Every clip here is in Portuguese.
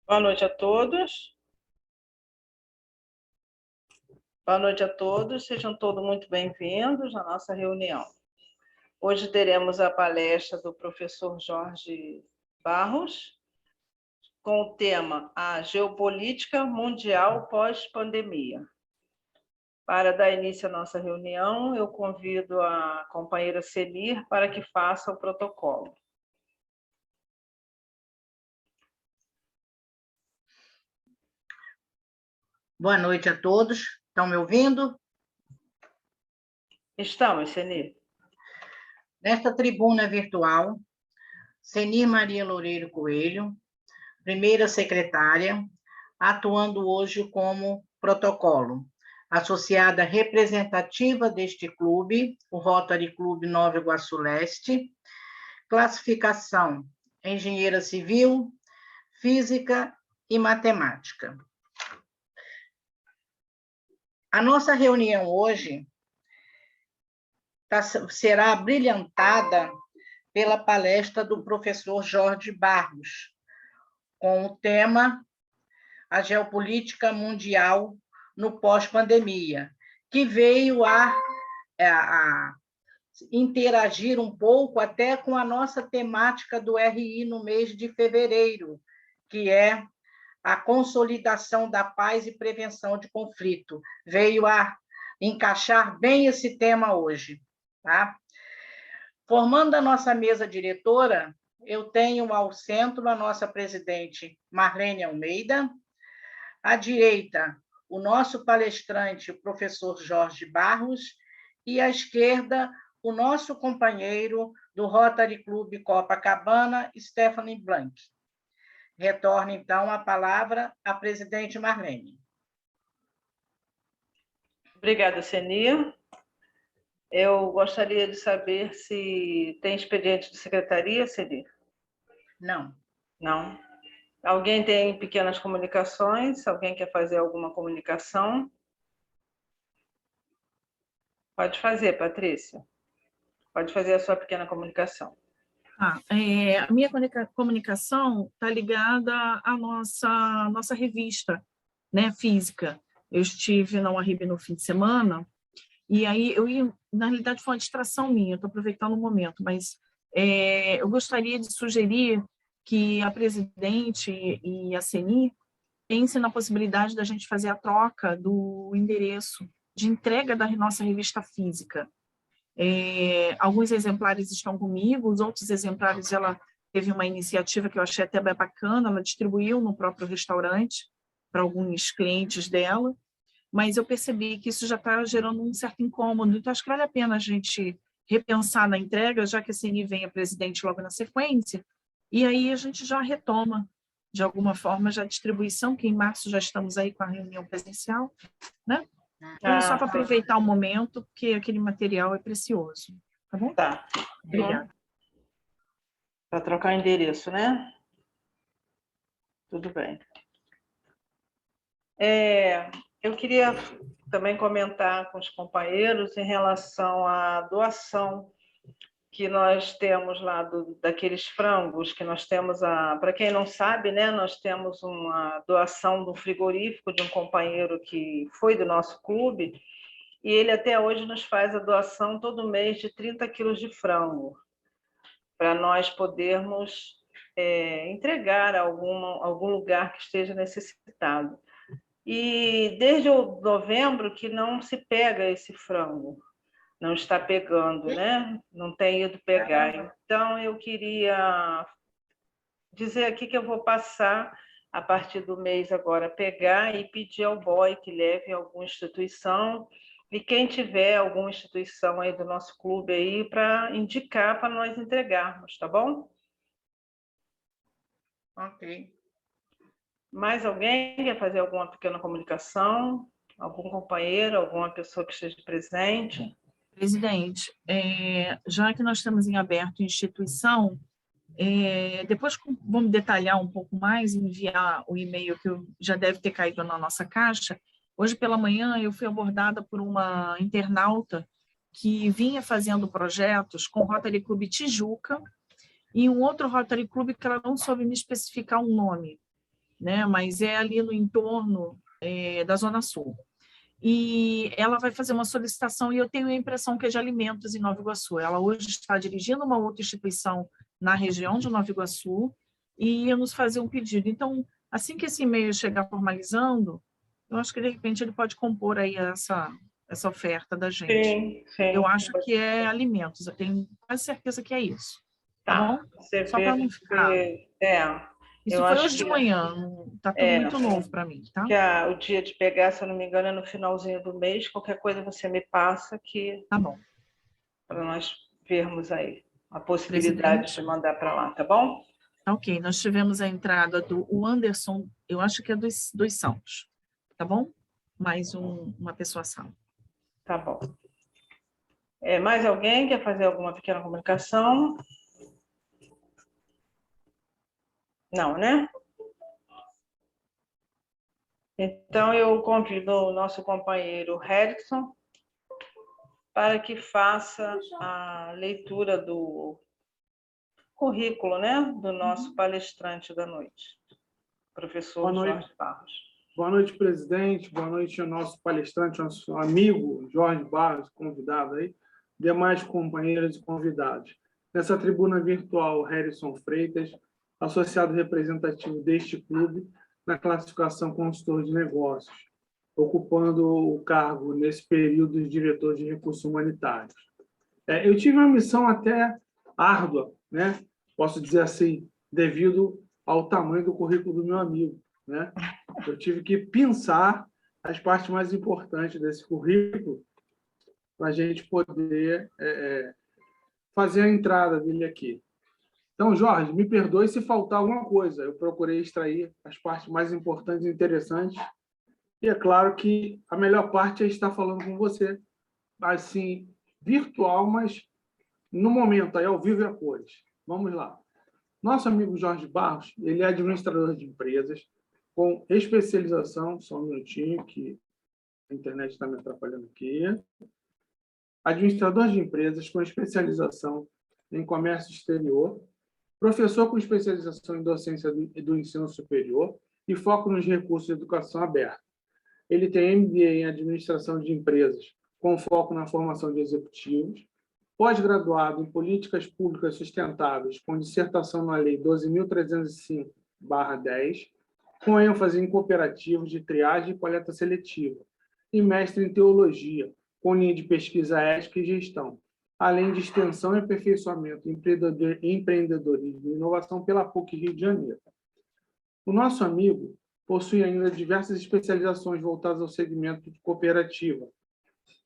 Boa noite a todos. Boa noite a todos, sejam todos muito bem-vindos à nossa reunião. Hoje teremos a palestra do professor Jorge Barros, com o tema A Geopolítica Mundial Pós-Pandemia. Para dar início à nossa reunião, eu convido a companheira Senir para que faça o protocolo. Boa noite a todos. Estão me ouvindo? Estamos, Senir. Nesta tribuna virtual, Senir Maria Loureiro Coelho, primeira secretária, atuando hoje como protocolo, associada representativa deste clube, o Rotary Clube Nova Iguaçu Leste, classificação engenheira civil, física e matemática. A nossa reunião hoje será brilhantada pela palestra do professor Jorge Barros, com o tema A Geopolítica Mundial no Pós-Pandemia, que veio a interagir um pouco até com a nossa temática do RI no mês de fevereiro, que é a consolidação da paz e prevenção de conflito. Veio a encaixar bem esse tema hoje. Tá? Formando a nossa mesa diretora, eu tenho ao centro a nossa presidente Marlene Almeida, à direita, o nosso palestrante, o professor Jorge Barros, e à esquerda, o nosso companheiro do Rotary Clube Copacabana, Stephanie Blank. Retorno, então, a palavra à presidente Marlene. Obrigada, Senir. Eu gostaria de saber se tem expediente de secretaria, Senir? Não. Não. Alguém tem pequenas comunicações? Alguém quer fazer alguma comunicação? Pode fazer, Patrícia. Pode fazer a sua pequena comunicação. A minha comunicação está ligada à nossa revista, né, física. Eu estive na UARIB no fim de semana, e aí na realidade foi uma distração minha, estou aproveitando o momento, mas eu gostaria de sugerir que a presidente e a CENI pensem na possibilidade da gente fazer a troca do endereço de entrega da nossa revista física. Alguns exemplares estão comigo, os outros exemplares ela teve uma iniciativa que eu achei até bem bacana, ela distribuiu no próprio restaurante para alguns clientes dela, mas eu percebi que isso já está gerando um certo incômodo, então acho que vale a pena a gente repensar na entrega, já que a CENI vem a presidente logo na sequência, e aí a gente já retoma, de alguma forma, já a distribuição, que em março já estamos aí com a reunião presencial, né? Então, só para aproveitar o momento, porque aquele material é precioso. Tá bom? Tá. Obrigada. Para trocar o endereço, né? Tudo bem. Eu queria também comentar com os companheiros em relação à doação que nós temos lá daqueles frangos que nós temos para quem não sabe, né, nós temos uma doação do frigorífico de um companheiro que foi do nosso clube, e ele até hoje nos faz a doação todo mês de 30 quilos de frango, para nós podermos entregar a algum lugar que esteja necessitado. E desde novembro que não se pega esse frango, não está pegando, né? Não tem ido pegar. Então, eu queria dizer aqui que eu vou passar, a partir do mês agora, pegar e pedir ao boy que leve em alguma instituição, e quem tiver alguma instituição aí do nosso clube aí, para indicar para nós entregarmos, tá bom? Ok. Mais alguém quer fazer alguma pequena comunicação? Algum companheiro, alguma pessoa que esteja presente? Presidente, já que nós estamos em aberto instituição, depois vamos detalhar um pouco mais, enviar o e-mail que já deve ter caído na nossa caixa. Hoje pela manhã eu fui abordada por uma internauta que vinha fazendo projetos com o Rotary Clube Tijuca e um outro Rotary Clube que ela não soube me especificar um nome. né? Mas é ali no entorno da Zona Sul. E ela vai fazer uma solicitação, e eu tenho a impressão que é de alimentos em Nova Iguaçu. Ela hoje está dirigindo uma outra instituição na região de Nova Iguaçu e ia nos fazer um pedido. Então, assim que esse e-mail chegar formalizando, eu acho que, de repente, ele pode compor aí essa oferta da gente. Sim, sim. Eu acho que é alimentos, eu tenho quase certeza que é isso. Tá bom? Você Só vê para não ficar... eu Isso foi acho hoje de manhã, está tudo muito novo para mim, tá? que o dia de pegar, se eu não me engano, é no finalzinho do mês. Qualquer coisa você me passa Tá bom. para nós vermos aí a possibilidade Presidente. de mandar para lá, tá bom? Ok, nós tivemos a entrada do Anderson, eu acho que é dos Santos, tá bom? Mais uma pessoa salva. Tá bom. Mais alguém quer fazer alguma pequena comunicação? Não, né? Então, eu convido o nosso companheiro Hedson para que faça a leitura do currículo, né, do nosso palestrante da noite, professor Jorge Barros. Boa noite, presidente. Boa noite ao nosso palestrante, nosso amigo Jorge Barros, convidado aí, demais companheiros e convidados. Nessa tribuna virtual, Harrison Freitas, associado representativo deste clube, na classificação consultor de negócios, ocupando o cargo nesse período de diretor de recursos humanitários. Eu tive uma missão até árdua, né? Posso dizer assim, devido ao tamanho do currículo do meu amigo, né? Eu tive que pensar as partes mais importantes desse currículo para a gente poder fazer a entrada dele aqui. Então, Jorge, me perdoe se faltar alguma coisa. Eu procurei extrair as partes mais importantes e interessantes. E é claro que a melhor parte é estar falando com você, assim, virtual, mas no momento, aí ao vivo e a cores. Vamos lá. Nosso amigo Jorge Barros, ele é administrador de empresas com especialização, só um minutinho que a internet está me atrapalhando aqui, administrador de empresas com especialização em comércio exterior, professor com especialização em docência do ensino superior e foco nos recursos de educação aberta. Ele tem MBA em administração de empresas, com foco na formação de executivos, pós-graduado em políticas públicas sustentáveis, com dissertação na Lei 12.305/10, com ênfase em cooperativos de triagem e coleta seletiva, e mestre em teologia, com linha de pesquisa ética e gestão, além de extensão e aperfeiçoamento em empreendedorismo e inovação pela PUC Rio de Janeiro. O nosso amigo possui ainda diversas especializações voltadas ao segmento de cooperativa,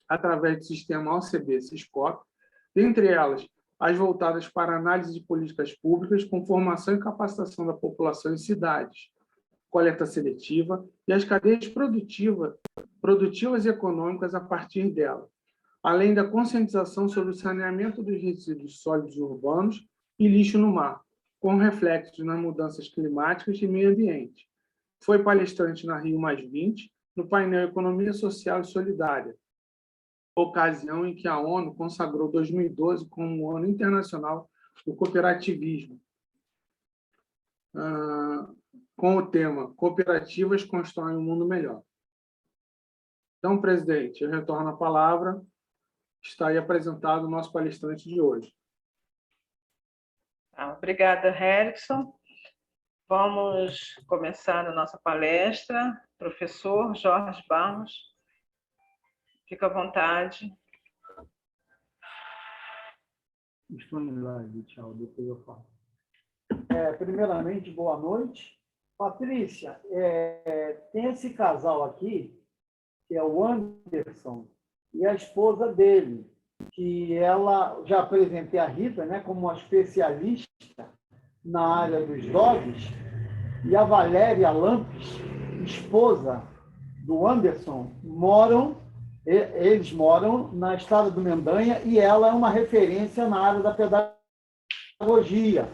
através do sistema OCB-SISCOP, dentre elas, as voltadas para análise de políticas públicas com formação e capacitação da população em cidades, coleta seletiva e as cadeias produtivas e econômicas a partir dela, além da conscientização sobre o saneamento dos resíduos sólidos urbanos e lixo no mar, com reflexos nas mudanças climáticas e meio ambiente. Foi palestrante na Rio+20, no painel Economia Social e Solidária, ocasião em que a ONU consagrou 2012 como o Ano Internacional do Cooperativismo, com o tema Cooperativas constroem um mundo melhor. Então, presidente, eu retorno a palavra. Está aí apresentado o nosso palestrante de hoje. Obrigada, Harrison. Vamos começar a nossa palestra. Professor Jorge Barros, fica à vontade. Disponibilidade, tchau, depois eu falo. Primeiramente, boa noite. Patrícia, tem esse casal aqui, que é o Anderson, e a esposa dele, que ela, já apresentei a Rita, né, como uma especialista na área dos dogs, e a Valéria Lampes, esposa do Anderson, eles moram na Estrada do Mendanha, e ela é uma referência na área da pedagogia.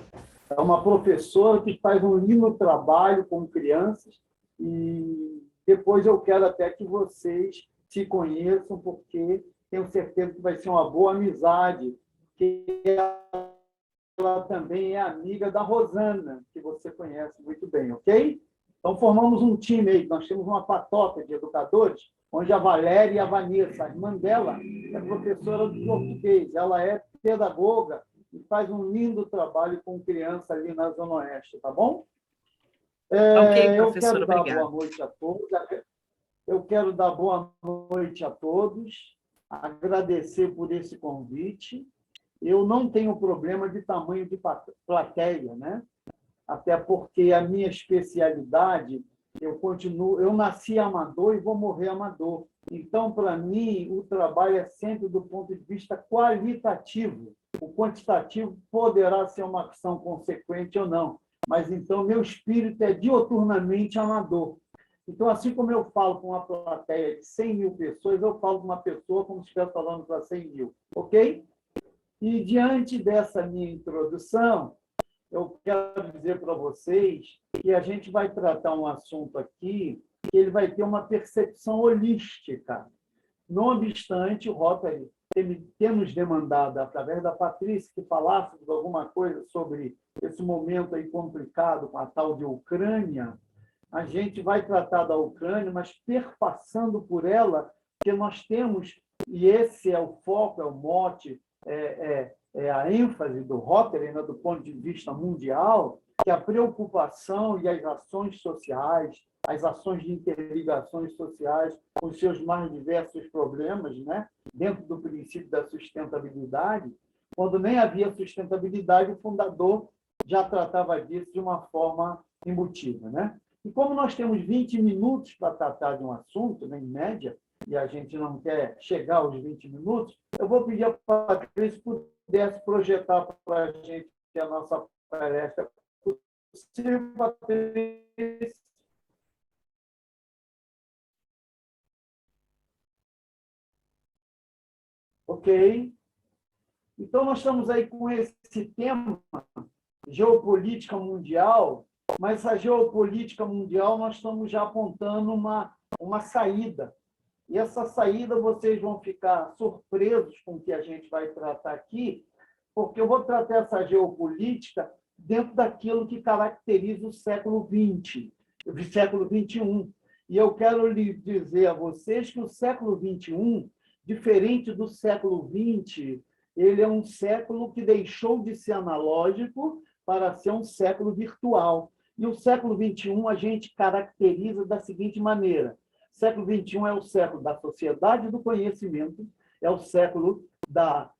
É uma professora que faz um lindo trabalho com crianças, e depois eu quero até que vocês se conheçam, porque tenho certeza que vai ser uma boa amizade, porque ela também é amiga da Rosana, que você conhece muito bem, ok? Então, formamos um time aí, nós temos uma patota de educadores, onde a Valéria e a Vanessa, a irmã dela, é professora de português, ela é pedagoga e faz um lindo trabalho com criança ali na Zona Oeste, tá bom? Ok, Eu professora, quero dar obrigada. boa noite a todos. Eu quero dar boa noite a todos, agradecer por esse convite. Eu não tenho problema de tamanho de plateia, né? Até porque a minha especialidade, eu nasci amador e vou morrer amador. Então, para mim, o trabalho é sempre do ponto de vista qualitativo. O quantitativo poderá ser uma ação consequente ou não, mas então meu espírito é dioturnamente amador. Então, assim como eu falo com uma plateia de 100 mil pessoas, eu falo com uma pessoa como se estivesse falando para 100 mil, ok? E diante dessa minha introdução, eu quero dizer para vocês que a gente vai tratar um assunto aqui que ele vai ter uma percepção holística. Não obstante, o Rotary ter nos demandado, através da Patrícia, que falássemos alguma coisa sobre esse momento aí complicado com a tal de Ucrânia, a gente vai tratar da Ucrânia, mas perpassando por ela, que nós temos, e esse é o foco, é o mote, é a ênfase do Rotary, né, do ponto de vista mundial, que a preocupação e as ações sociais, as ações de interligações sociais, com os seus mais diversos problemas, né, dentro do princípio da sustentabilidade, quando nem havia sustentabilidade, o fundador já tratava disso de uma forma embutida, né? E como nós temos 20 minutos para tratar de um assunto, né, em média, e a gente não quer chegar aos 20 minutos, eu vou pedir para a Patrícia pudesse projetar para a gente a nossa palestra. Possível, Patrícia? Ok. Então, nós estamos aí com esse tema, geopolítica mundial, mas a geopolítica mundial nós estamos já apontando uma saída. E essa saída vocês vão ficar surpresos com o que a gente vai tratar aqui, porque eu vou tratar essa geopolítica dentro daquilo que caracteriza o século XX, o século XXI. E eu quero lhe dizer a vocês que o século XXI, diferente do século XX, ele é um século que deixou de ser analógico para ser um século virtual. E o século XXI a gente caracteriza da seguinte maneira: o século XXI é o século da sociedade do conhecimento, é o século da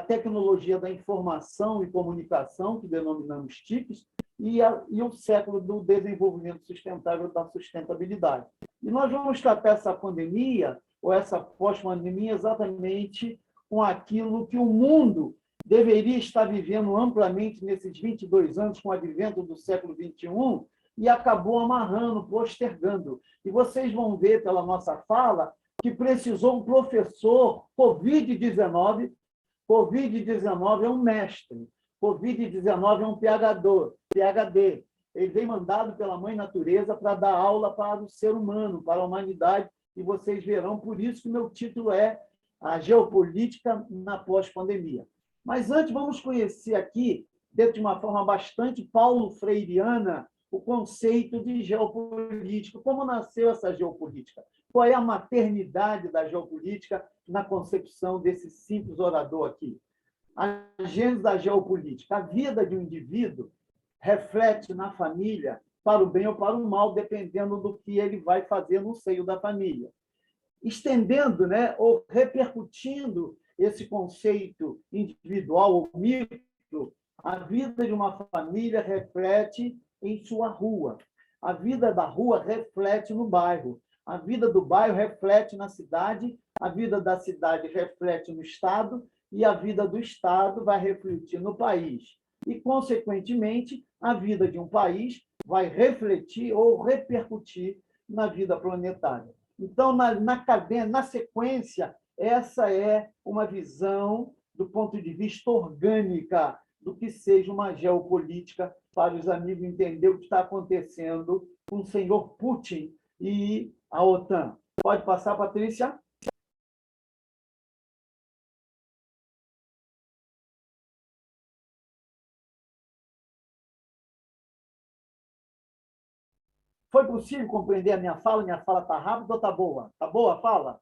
tecnologia da informação e comunicação, que denominamos TICs, e o século do desenvolvimento sustentável, da sustentabilidade. E nós vamos tratar essa pandemia, ou essa pós-pandemia, exatamente com aquilo que o mundo deveria estar vivendo amplamente nesses 22 anos, com o advento do século XXI, e acabou amarrando, postergando. E vocês vão ver pela nossa fala que precisou um professor Covid-19. Covid-19 é um mestre. Covid-19 é um PhD. Ele vem mandado pela Mãe Natureza para dar aula para o ser humano, para a humanidade, e vocês verão, por isso que meu título é A Geopolítica na Pós-Pandemia. Mas antes, vamos conhecer aqui, dentro de uma forma bastante paulo freireana, o conceito de geopolítica. Como nasceu essa geopolítica? Qual é a maternidade da geopolítica na concepção desse simples orador aqui? A gênese da geopolítica. A vida de um indivíduo reflete na família para o bem ou para o mal, dependendo do que ele vai fazer no seio da família. Estendendo, né, ou repercutindo esse conceito individual ou micro, a vida de uma família reflete em sua rua. A vida da rua reflete no bairro. A vida do bairro reflete na cidade. A vida da cidade reflete no estado. E a vida do estado vai refletir no país. E, consequentemente, a vida de um país vai refletir ou repercutir na vida planetária. Então, na sequência, essa é uma visão do ponto de vista orgânica do que seja uma geopolítica, para os amigos entenderem o que está acontecendo com o senhor Putin e a OTAN. Pode passar, Patrícia? Foi possível compreender a minha fala? Minha fala está rápida ou está boa? Está boa a fala?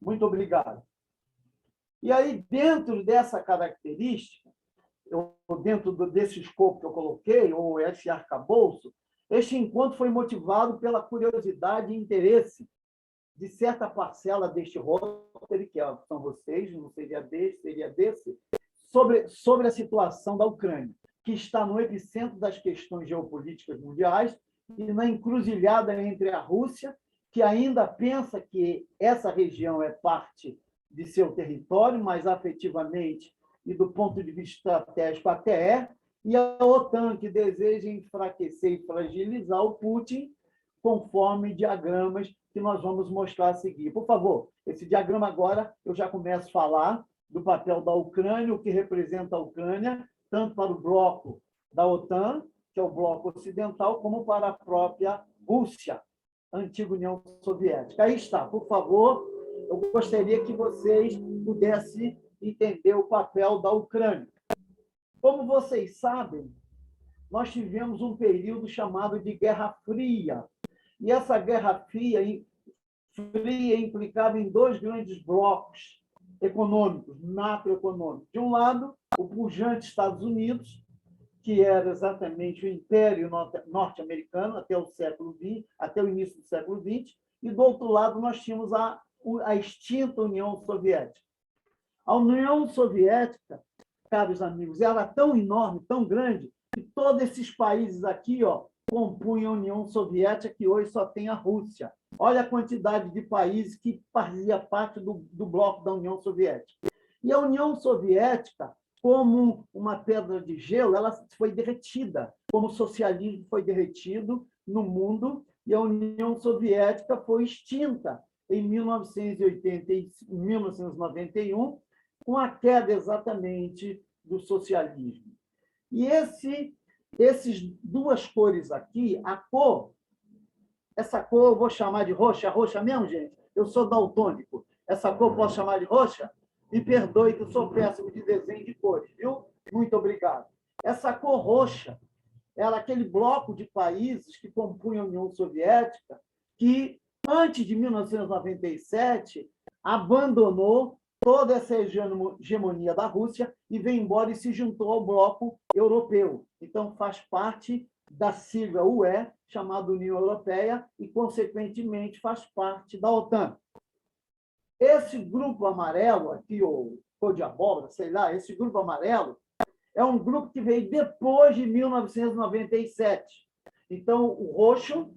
Muito obrigado. E aí, dentro dessa característica, dentro desse escopo que eu coloquei, ou esse arcabouço, este encontro foi motivado pela curiosidade e interesse de certa parcela deste roteiro, que são vocês, não seria desse, sobre a situação da Ucrânia, que está no epicentro das questões geopolíticas mundiais e na encruzilhada entre a Rússia, que ainda pensa que essa região é parte de seu território, mas afetivamente e do ponto de vista estratégico até é, e a OTAN, que deseja enfraquecer e fragilizar o Putin, conforme diagramas que nós vamos mostrar a seguir. Por favor, esse diagrama agora eu já começo a falar do papel da Ucrânia, o que representa a Ucrânia, tanto para o bloco da OTAN, que é o bloco ocidental, como para a própria Rússia, antiga União Soviética. Aí está, por favor, eu gostaria que vocês pudessem entender o papel da Ucrânia. Como vocês sabem, nós tivemos um período chamado de Guerra Fria, e essa Guerra Fria implicava em dois grandes blocos econômicos, macroeconômicos. De um lado, o pujante Estados Unidos, que era exatamente o Império Norte-Americano até o século XX, até o início do século XX, e do outro lado nós tínhamos a extinta União Soviética. A União Soviética, caros amigos, era tão enorme, tão grande, que todos esses países aqui compunham a União Soviética, que hoje só tem a Rússia. Olha a quantidade de países que fazia parte do bloco da União Soviética. E a União Soviética, como uma pedra de gelo, ela foi derretida, como o socialismo foi derretido no mundo, e a União Soviética foi extinta em 1991, com a queda exatamente do socialismo. E essas duas cores aqui, essa cor eu vou chamar de roxa, roxa mesmo, gente? Eu sou daltônico. Essa cor eu posso chamar de roxa? Me perdoe que eu sou péssimo de desenho de cores, viu? Muito obrigado. Essa cor roxa era aquele bloco de países que compunham a União Soviética que, antes de 1997, abandonou toda essa hegemonia da Rússia e veio embora e se juntou ao bloco europeu. Então, faz parte da sigla UE, chamada União Europeia, e, consequentemente, faz parte da OTAN. Esse grupo amarelo aqui, ou cor de abóbora, sei lá, esse grupo amarelo, é um grupo que veio depois de 1997. Então, o roxo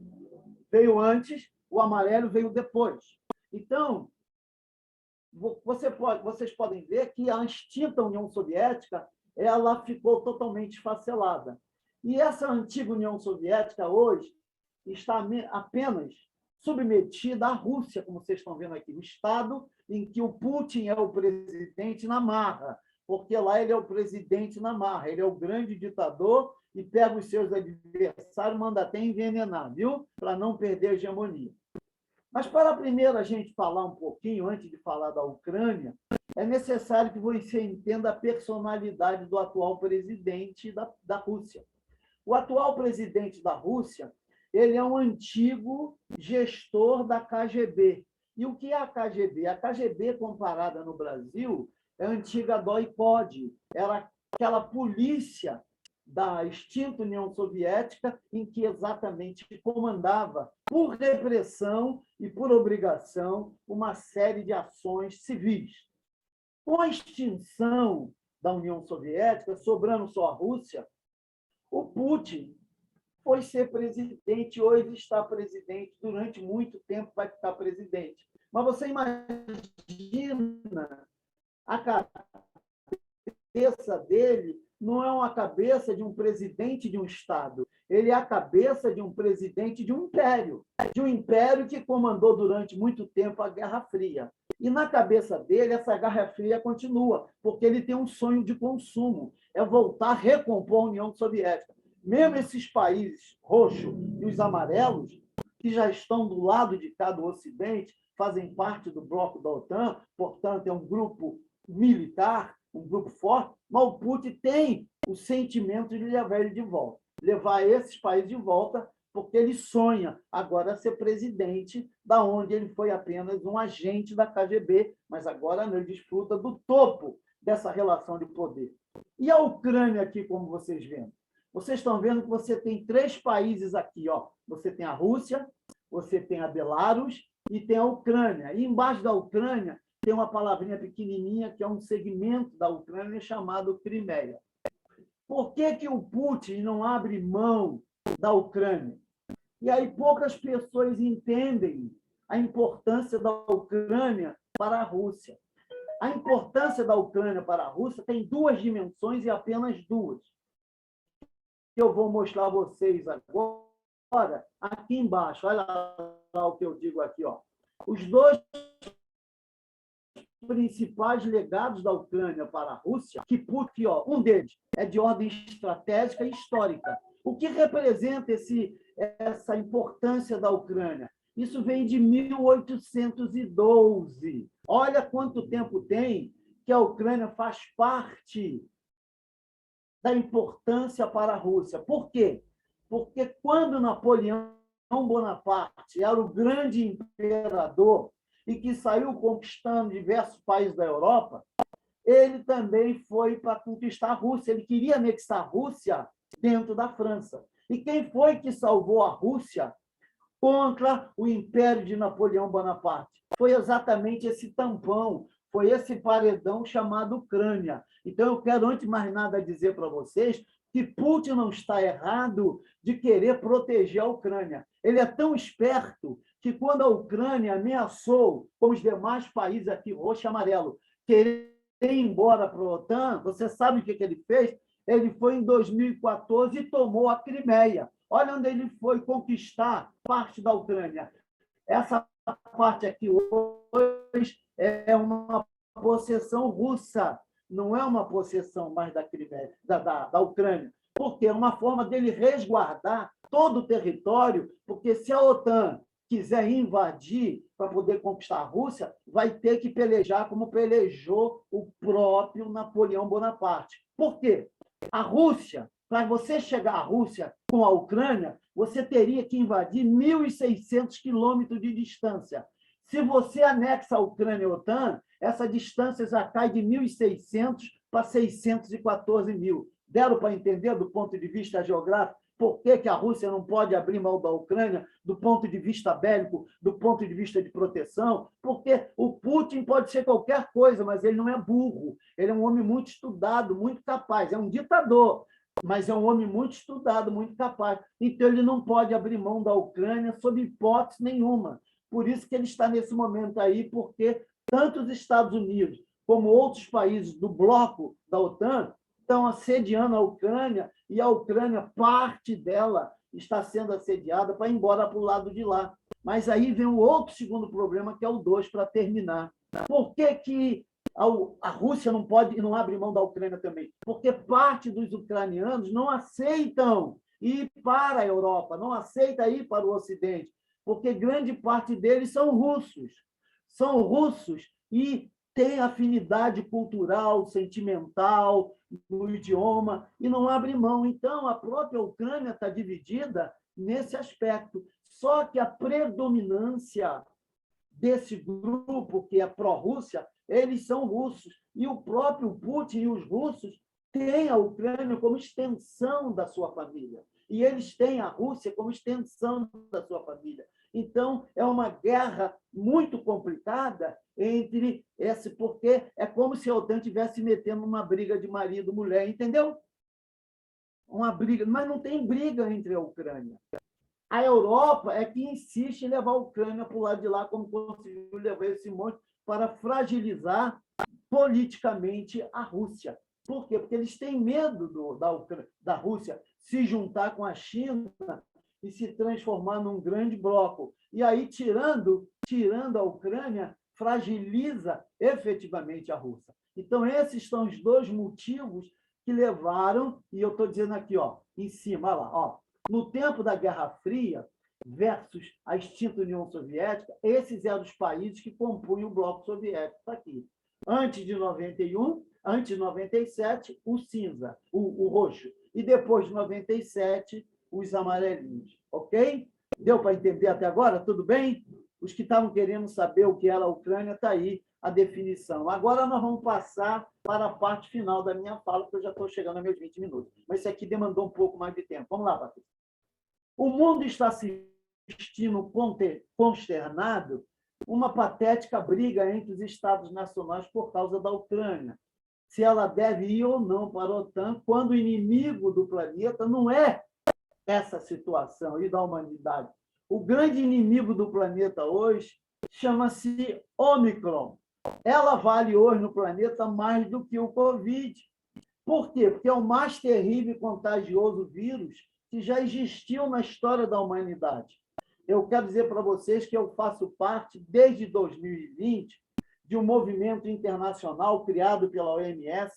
veio antes, o amarelo veio depois. Então, vocês podem ver que a extinta União Soviética ela ficou totalmente esfacelada. E essa antiga União Soviética hoje está apenas submetida à Rússia, como vocês estão vendo aqui, o Estado em que o Putin é o presidente na marra, porque lá ele é o presidente na marra, ele é o grande ditador e pega os seus adversários, manda até envenenar, viu? Para não perder a hegemonia. Mas, para primeiro a gente falar um pouquinho, antes de falar da Ucrânia, é necessário que você entenda a personalidade do atual presidente da Rússia. O atual presidente da Rússia, ele é um antigo gestor da KGB. E o que é a KGB? A KGB, comparada no Brasil, é a antiga DOI-POD. Era aquela polícia da extinta União Soviética, em que exatamente comandava, por repressão e por obrigação, uma série de ações civis. Com a extinção da União Soviética, sobrando só a Rússia, o Putin foi ser presidente, hoje está presidente, durante muito tempo vai ficar presidente. Mas você imagina a cabeça dele não é uma cabeça de um presidente de um Estado, ele é a cabeça de um presidente de um império que comandou durante muito tempo a Guerra Fria. E na cabeça dele, essa Guerra Fria continua, porque ele tem um sonho de consumo, é voltar a recompor a União Soviética. Mesmo esses países roxos e os amarelos, que já estão do lado de cá do Ocidente, fazem parte do bloco da OTAN, portanto, é um grupo militar, um grupo forte, mas o Putin tem o sentimento de levar ele de volta, levar esses países de volta porque ele sonha agora ser presidente, da onde ele foi apenas um agente da KGB, mas agora ele desfruta do topo dessa relação de poder. E a Ucrânia aqui, como vocês veem? Vocês estão vendo que você tem 3 países aqui. Ó. Você tem a Rússia, você tem a Belarus e tem a Ucrânia. E embaixo da Ucrânia tem uma palavrinha pequenininha, que é um segmento da Ucrânia chamado Crimeia. Por que o Putin não abre mão da Ucrânia? E aí poucas pessoas entendem a importância da Ucrânia para a Rússia. A importância da Ucrânia para a Rússia tem 2 dimensões e apenas 2. Que eu vou mostrar a vocês agora, aqui embaixo. Olha lá o que eu digo aqui. Ó. Os 2 principais legados da Ucrânia para a Rússia, que Putin, ó, um deles é de ordem estratégica e histórica. O que representa essa importância da Ucrânia? Isso vem de 1812. Olha quanto tempo tem que a Ucrânia faz parte da importância para a Rússia. Por quê? Porque quando Napoleão Bonaparte era o grande imperador e que saiu conquistando diversos países da Europa, ele também foi para conquistar a Rússia. Ele queria anexar a Rússia dentro da França. E quem foi que salvou a Rússia contra o império de Napoleão Bonaparte? Foi exatamente esse tampão, foi esse paredão chamado Ucrânia. Então, eu quero, antes de mais nada, dizer para vocês que Putin não está errado de querer proteger a Ucrânia. Ele é tão esperto que, quando a Ucrânia ameaçou, como os demais países aqui, roxo e amarelo, querer ir embora para a OTAN, você sabe o que ele fez? Ele foi em 2014 e tomou a Crimeia. Olha onde ele foi conquistar parte da Ucrânia. Essa parte aqui hoje é uma possessão russa, não é uma possessão mais da Crimeia, da Ucrânia, porque é uma forma dele resguardar todo o território, porque se a OTAN quiser invadir para poder conquistar a Rússia, vai ter que pelejar como pelejou o próprio Napoleão Bonaparte. Por quê? A Rússia, para você chegar à Rússia com a Ucrânia, você teria que invadir 1.600 quilômetros de distância. Se você anexa a Ucrânia à OTAN, essa distância já cai de 1.600 para 614 mil. Deram para entender, do ponto de vista geográfico, por que a Rússia não pode abrir mão da Ucrânia do ponto de vista bélico, do ponto de vista de proteção? Porque o Putin pode ser qualquer coisa, mas ele não é burro. Ele é um homem muito estudado, muito capaz. É um ditador, mas é um homem muito estudado, muito capaz. Então, ele não pode abrir mão da Ucrânia sob hipótese nenhuma. Por isso que ele está nesse momento aí, porque tanto os Estados Unidos como outros países do bloco da OTAN estão assediando a Ucrânia, e a Ucrânia, parte dela, está sendo assediada para ir embora para o lado de lá. Mas aí vem o outro segundo problema, que é o 2, para terminar. Por que a Rússia não pode e não abre mão da Ucrânia também? Porque parte dos ucranianos não aceitam ir para a Europa, não aceita ir para o Ocidente, porque grande parte deles são russos. São russos e têm afinidade cultural, sentimental, no idioma, e não abre mão. Então, a própria Ucrânia está dividida nesse aspecto. Só que a predominância desse grupo, que é pró-Rússia, eles são russos. E o próprio Putin e os russos têm a Ucrânia como extensão da sua família. E eles têm a Rússia como extensão da sua família. Então, é uma guerra muito complicada entre esse, porque é como se a OTAN estivesse metendo uma briga de marido e mulher, entendeu? Uma briga, mas não tem briga entre a Ucrânia. A Europa é que insiste em levar a Ucrânia para o lado de lá, como conseguiu levar esse monte, para fragilizar politicamente a Rússia. Por quê? Porque eles têm medo da Rússia se juntar com a China e se transformar num grande bloco. E aí, tirando a Ucrânia, fragiliza efetivamente a Rússia. Então, esses são os 2 motivos que levaram, e eu estou dizendo aqui, ó, em cima, olha lá, ó, no tempo da Guerra Fria versus a extinta União Soviética, esses eram os países que compunham o bloco soviético. Está aqui. Antes de 91, antes de 97, o cinza, o roxo. E depois de 97, os amarelinhos, ok? Deu para entender até agora? Tudo bem? Os que estavam querendo saber o que era a Ucrânia, está aí a definição. Agora nós vamos passar para a parte final da minha fala, porque eu já estou chegando a meus 20 minutos. Mas isso aqui demandou um pouco mais de tempo. Vamos lá, Patrícia. O mundo está assistindo consternado uma patética briga entre os Estados nacionais por causa da Ucrânia. Se ela deve ir ou não para a OTAN, quando o inimigo do planeta não é essa situação e da humanidade. O grande inimigo do planeta hoje chama-se Ômicron. Ela vale hoje no planeta mais do que o Covid. Por quê? Porque é o mais terrível e contagioso vírus que já existiu na história da humanidade. Eu quero dizer para vocês que eu faço parte, desde 2020, de um movimento internacional criado pela OMS,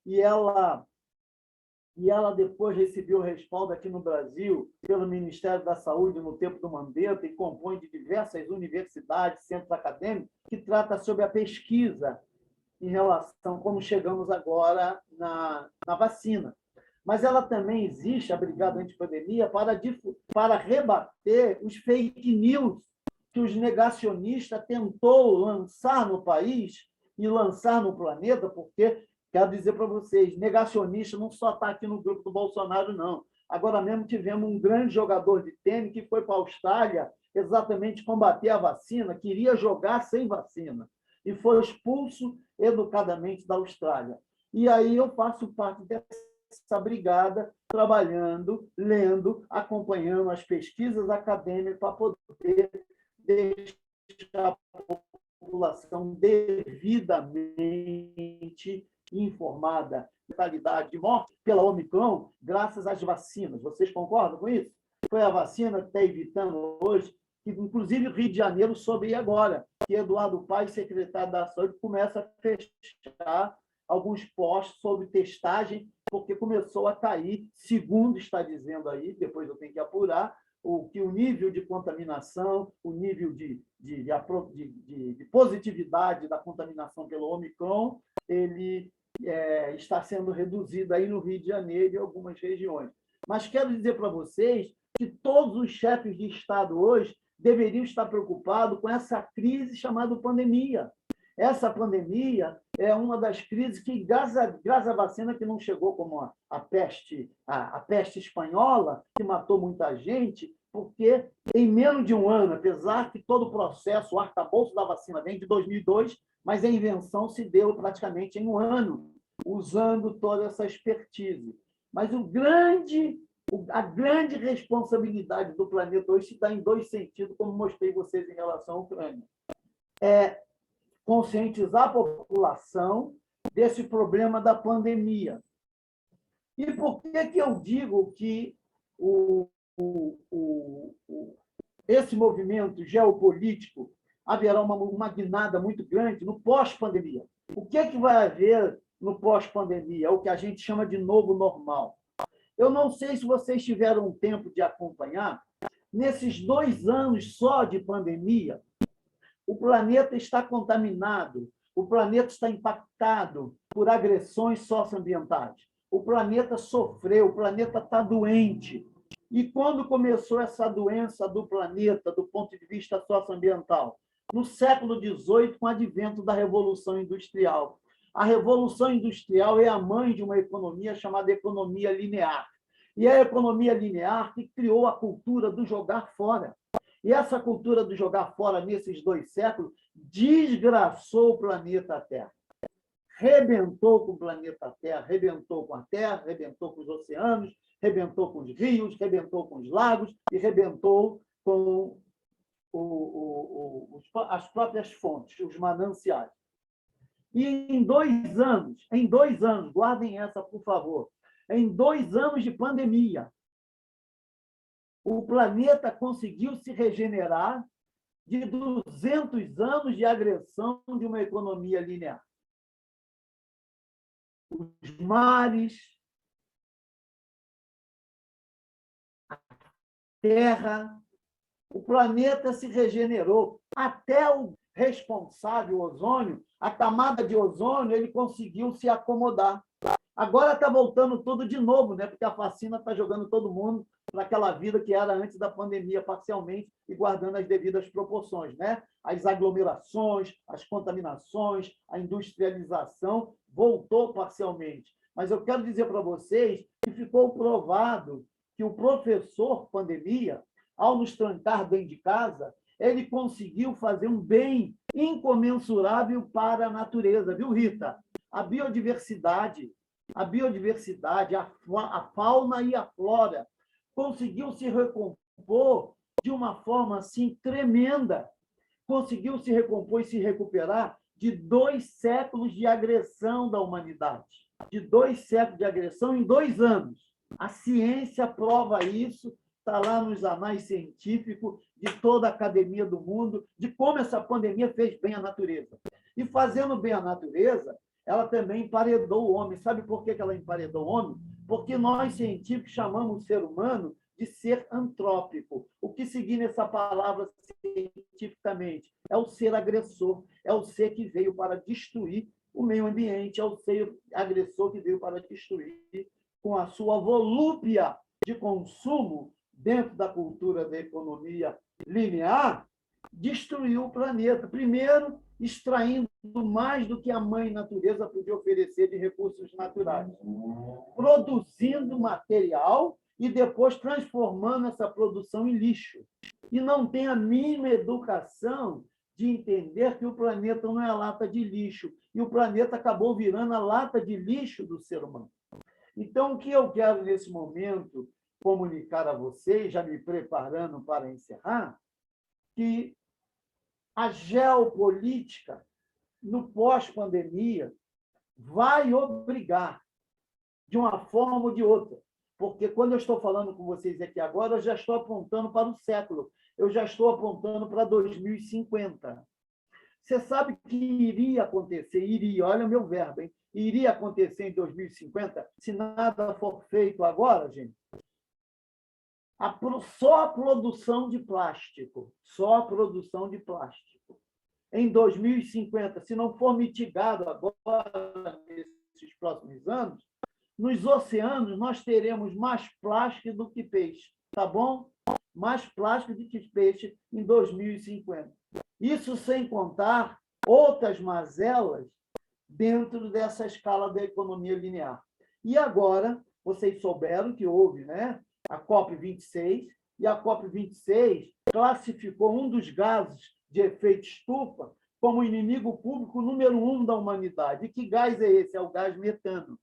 e ela depois recebeu respaldo aqui no Brasil pelo Ministério da Saúde no tempo do Mandetta e compõe de diversas universidades, centros acadêmicos, que trata sobre a pesquisa em relação a como chegamos agora na vacina. Mas ela também existe, a Brigada Antipandemia, para rebater os fake news que os negacionistas tentou lançar no país e lançar no planeta, porque, quero dizer para vocês, negacionista não só está aqui no grupo do Bolsonaro, não. Agora mesmo tivemos um grande jogador de tênis que foi para a Austrália exatamente combater a vacina, queria jogar sem vacina, e foi expulso educadamente da Austrália. E aí eu faço parte dessa brigada, trabalhando, lendo, acompanhando as pesquisas acadêmicas para poder deixar a população devidamente informada. Mortalidade de morte pela Omicron, graças às vacinas. Vocês concordam com isso? Foi a vacina que está evitando hoje, que inclusive o Rio de Janeiro soube agora, que Eduardo Paes, secretário da Saúde, começa a fechar alguns postos sobre testagem, porque começou a cair, segundo está dizendo aí, depois eu tenho que apurar, o nível de contaminação, o nível de positividade da contaminação pelo Omicron, ele está sendo reduzido aí no Rio de Janeiro e em algumas regiões. Mas quero dizer para vocês que todos os chefes de Estado hoje deveriam estar preocupados com essa crise chamada pandemia. Essa pandemia é uma das crises que, graças à vacina, que não chegou como a peste espanhola, que matou muita gente, porque em menos de um ano, apesar que todo o processo, o arcabouço da vacina vem de 2002, mas a invenção se deu praticamente em um ano, usando toda essa expertise. Mas a grande responsabilidade do planeta hoje se dá em dois sentidos, como mostrei vocês em relação à Ucrânia. É conscientizar a população desse problema da pandemia. E por que eu digo que esse movimento geopolítico haverá uma guinada muito grande no pós-pandemia? O que vai haver no pós-pandemia? É o que a gente chama de novo normal. Eu não sei se vocês tiveram tempo de acompanhar, nesses 2 anos só de pandemia, o planeta está contaminado, o planeta está impactado por agressões socioambientais. O planeta sofreu, o planeta está doente. E quando começou essa doença do planeta, do ponto de vista socioambiental? No século XVIII, com o advento da Revolução Industrial. A Revolução Industrial é a mãe de uma economia chamada economia linear. E é a economia linear que criou a cultura do jogar fora. E essa cultura do jogar fora, nesses 2 séculos, desgraçou o planeta Terra. Rebentou com o planeta Terra, rebentou com a Terra, rebentou com os oceanos, rebentou com os rios, rebentou com os lagos e rebentou com as próprias fontes, os mananciais. E em 2 anos, guardem essa, por favor, em 2 anos de pandemia, o planeta conseguiu se regenerar de 200 anos de agressão de uma economia linear. Os mares, a terra, o planeta se regenerou. Até o responsável, o ozônio, a camada de ozônio, ele conseguiu se acomodar. Agora está voltando tudo de novo, né? Porque a vacina está jogando todo mundo para aquela vida que era antes da pandemia, parcialmente, e guardando as devidas proporções, né? As aglomerações, as contaminações, a industrialização voltou parcialmente. Mas eu quero dizer para vocês que ficou provado que o professor pandemia, ao nos trancar dentro de casa, ele conseguiu fazer um bem incomensurável para a natureza, viu, Rita? A biodiversidade, a fauna e a flora conseguiu se recompor de uma forma assim tremenda, conseguiu se recompor e se recuperar de 2 séculos de agressão da humanidade, de 2 séculos de agressão em 2 anos. A ciência prova isso, está lá nos anais científicos de toda a academia do mundo, de como essa pandemia fez bem à natureza. E fazendo bem à natureza, ela também emparedou o homem. Sabe por que ela emparedou o homem? Porque nós, científicos, chamamos o ser humano de ser antrópico. O que significa essa palavra cientificamente? É o ser agressor, é o ser que veio para destruir o meio ambiente, é o ser agressor que veio para destruir, com a sua volúpia de consumo dentro da cultura da economia linear, destruiu o planeta. Primeiro, extraindo mais do que a mãe natureza podia oferecer de recursos naturais, produzindo material e depois transformando essa produção em lixo. E não tem a mínima educação de entender que o planeta não é lata de lixo, e o planeta acabou virando a lata de lixo do ser humano. Então, o que eu quero, nesse momento, comunicar a vocês, já me preparando para encerrar, que a geopolítica, no pós-pandemia, vai obrigar, de uma forma ou de outra, porque quando eu estou falando com vocês aqui agora, eu já estou apontando para o século, eu já estou apontando para 2050. Você sabe que iria acontecer, olha o meu verbo, hein? Iria acontecer em 2050, se nada for feito agora, gente? Só a produção de plástico, em 2050, se não for mitigado agora, nesses próximos anos, nos oceanos nós teremos mais plástico do que peixe, tá bom? Mais plástico do que peixe em 2050. Isso sem contar outras mazelas dentro dessa escala da economia linear. E agora, vocês souberam que houve, né, a COP26, e a COP26 classificou um dos gases de efeito estufa como inimigo público número 1 da humanidade. E que gás é esse? É o gás metano.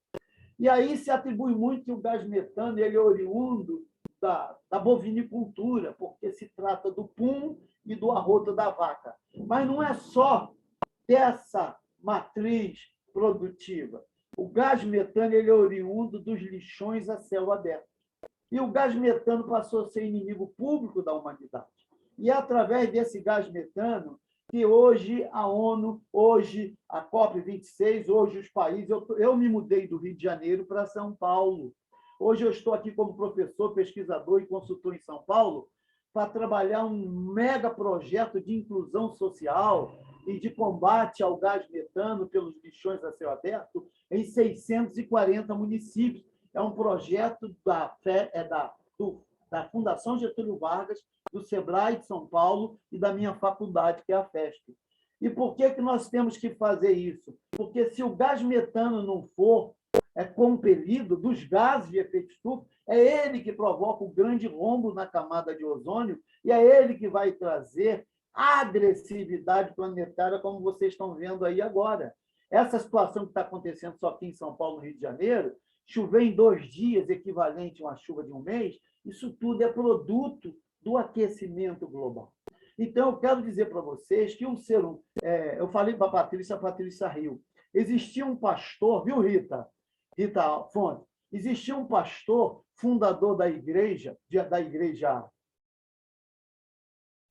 E aí se atribui muito que o gás metano ele é oriundo da bovinicultura, porque se trata do pum e do arroto da vaca. Mas não é só dessa matriz produtiva. O gás metano ele é oriundo dos lixões a céu aberto. E o gás metano passou a ser inimigo público da humanidade. E é através desse gás metano que hoje a ONU, hoje a COP26, hoje os países... Eu me mudei do Rio de Janeiro para São Paulo. Hoje eu estou aqui como professor, pesquisador e consultor em São Paulo para trabalhar um mega projeto de inclusão social e de combate ao gás metano pelos lixões a céu aberto em 640 municípios. É um projeto da Fundação Getúlio Vargas, do SEBRAE de São Paulo e da minha faculdade, que é a FESP. E por que nós temos que fazer isso? Porque se o gás metano não for compelido dos gases de efeito estufa, é ele que provoca o grande rombo na camada de ozônio e é ele que vai trazer agressividade planetária, como vocês estão vendo aí agora. Essa situação que está acontecendo só aqui em São Paulo, no Rio de Janeiro, chover em 2 dias, equivalente a uma chuva de 1 mês, isso tudo é produto do aquecimento global. Então, eu quero dizer para vocês que eu falei para a Patrícia riu. Existia um pastor, viu, Rita Fonte? Existia um pastor fundador da igreja,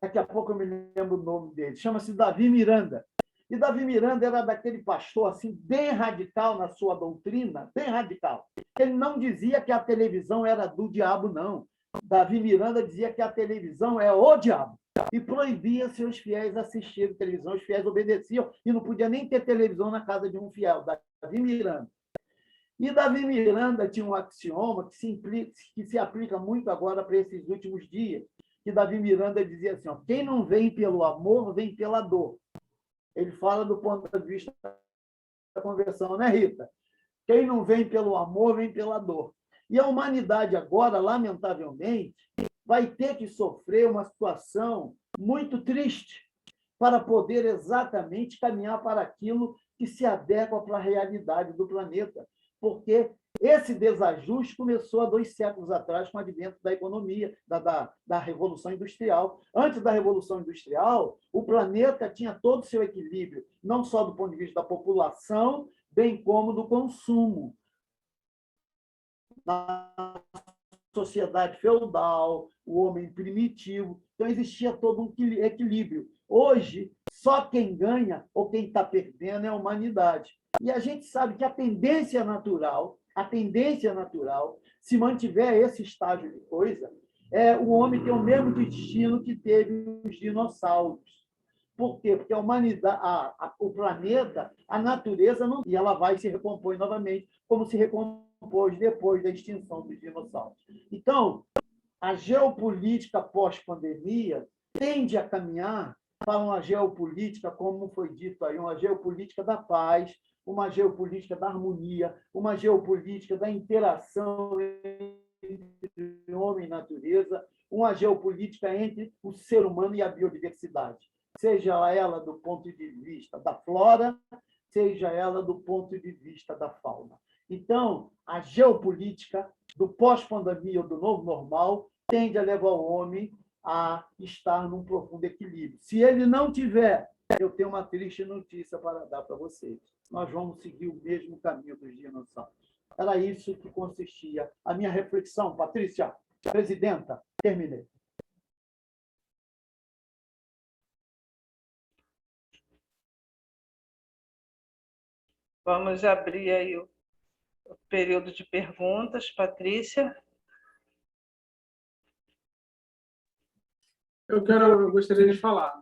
daqui a pouco eu me lembro o nome dele, chama-se Davi Miranda. E Davi Miranda era daquele pastor assim, bem radical na sua doutrina, bem radical. Ele não dizia que a televisão era do diabo, não. Davi Miranda dizia que a televisão é o diabo e proibia seus fiéis assistirem televisão. Os fiéis obedeciam e não podia nem ter televisão na casa de um fiel, Davi Miranda. E Davi Miranda tinha um axioma que se aplica muito agora para esses últimos dias, que Davi Miranda dizia assim, ó, quem não vem pelo amor, vem pela dor. Ele fala do ponto de vista da conversão, né, Rita? Quem não vem pelo amor, vem pela dor. E a humanidade agora, lamentavelmente, vai ter que sofrer uma situação muito triste para poder exatamente caminhar para aquilo que se adequa para a realidade do planeta. Porque esse desajuste começou há 2 séculos atrás com o advento da economia, da Revolução Industrial. Antes da Revolução Industrial, o planeta tinha todo o seu equilíbrio, não só do ponto de vista da população, bem como do consumo. Na sociedade feudal, o homem primitivo, então existia todo um equilíbrio. Hoje, só quem ganha ou quem está perdendo é a humanidade. E a gente sabe que a tendência natural, se mantiver esse estágio de coisa, é o homem ter o mesmo destino que teve os dinossauros. Por quê? Porque a humanidade, o planeta, a natureza, não, e ela vai se recompor novamente, como se recompôs depois da extinção dos dinossauros. Então, a geopolítica pós-pandemia tende a caminhar para uma geopolítica, como foi dito aí, uma geopolítica da paz, uma geopolítica da harmonia, uma geopolítica da interação entre homem e natureza, uma geopolítica entre o ser humano e a biodiversidade, seja ela do ponto de vista da flora, seja ela do ponto de vista da fauna. Então, a geopolítica do pós-pandemia ou do novo normal tende a levar o homem a estar num profundo equilíbrio. Se ele não tiver, eu tenho uma triste notícia para dar para vocês. Nós vamos seguir o mesmo caminho dos dinossauros. Era isso que consistia a minha reflexão. Patrícia, presidenta, terminei. Vamos abrir aí o período de perguntas. Patrícia? Eu gostaria de falar.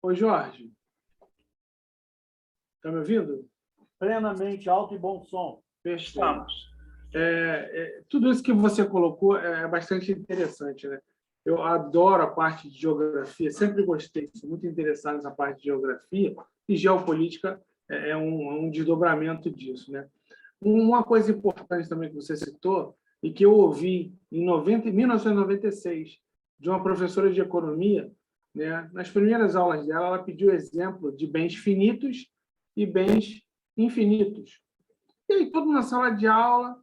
Ô, Jorge, está me ouvindo? Plenamente, alto e bom som. Perfeito. Tudo isso que você colocou é bastante interessante, né? Eu adoro a parte de geografia, sempre gostei, sou muito interessado nessa parte de geografia, e geopolítica é um desdobramento disso, né? Uma coisa importante também que você citou, e que eu ouvi em 1996, de uma professora de economia, né? Nas primeiras aulas dela, ela pediu exemplo de bens finitos e bens infinitos. E aí, todo na sala de aula,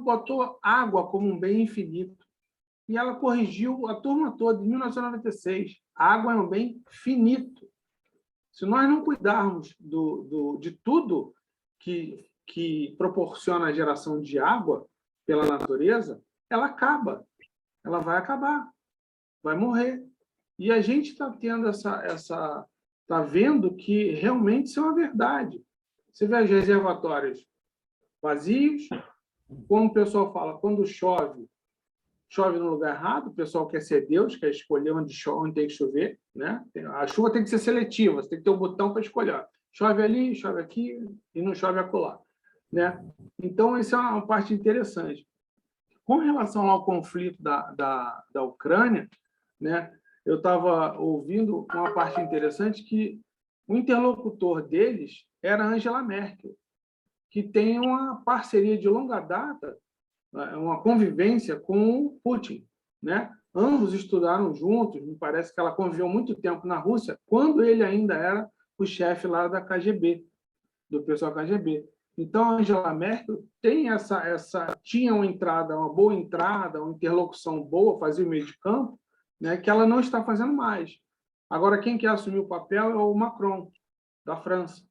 botou água como um bem infinito. E ela corrigiu a turma toda, em 1996. A água é um bem finito. Se nós não cuidarmos de tudo que proporciona a geração de água pela natureza, ela acaba. Ela vai acabar. Vai morrer. E a gente está tendo está vendo que realmente isso é uma verdade. Você vê os reservatórios vazios, como o pessoal fala, quando chove no lugar errado, o pessoal quer ser Deus, quer escolher onde tem que chover, né? A chuva tem que ser seletiva, você tem que ter um botão para escolher. Chove ali, chove aqui e não chove acolá, né? Então, isso é uma parte interessante. Com relação ao conflito da Ucrânia, né? Eu estava ouvindo uma parte interessante que o interlocutor deles era Angela Merkel, que tem uma parceria de longa data, uma convivência com o Putin, né? Ambos estudaram juntos, me parece que ela conviveu muito tempo na Rússia, quando ele ainda era o chefe lá da KGB, do pessoal KGB. Então, a Angela Merkel tem tinha uma boa entrada, uma interlocução boa, fazia o meio de campo, né, que ela não está fazendo mais. Agora, quem quer assumir o papel é o Macron, da França,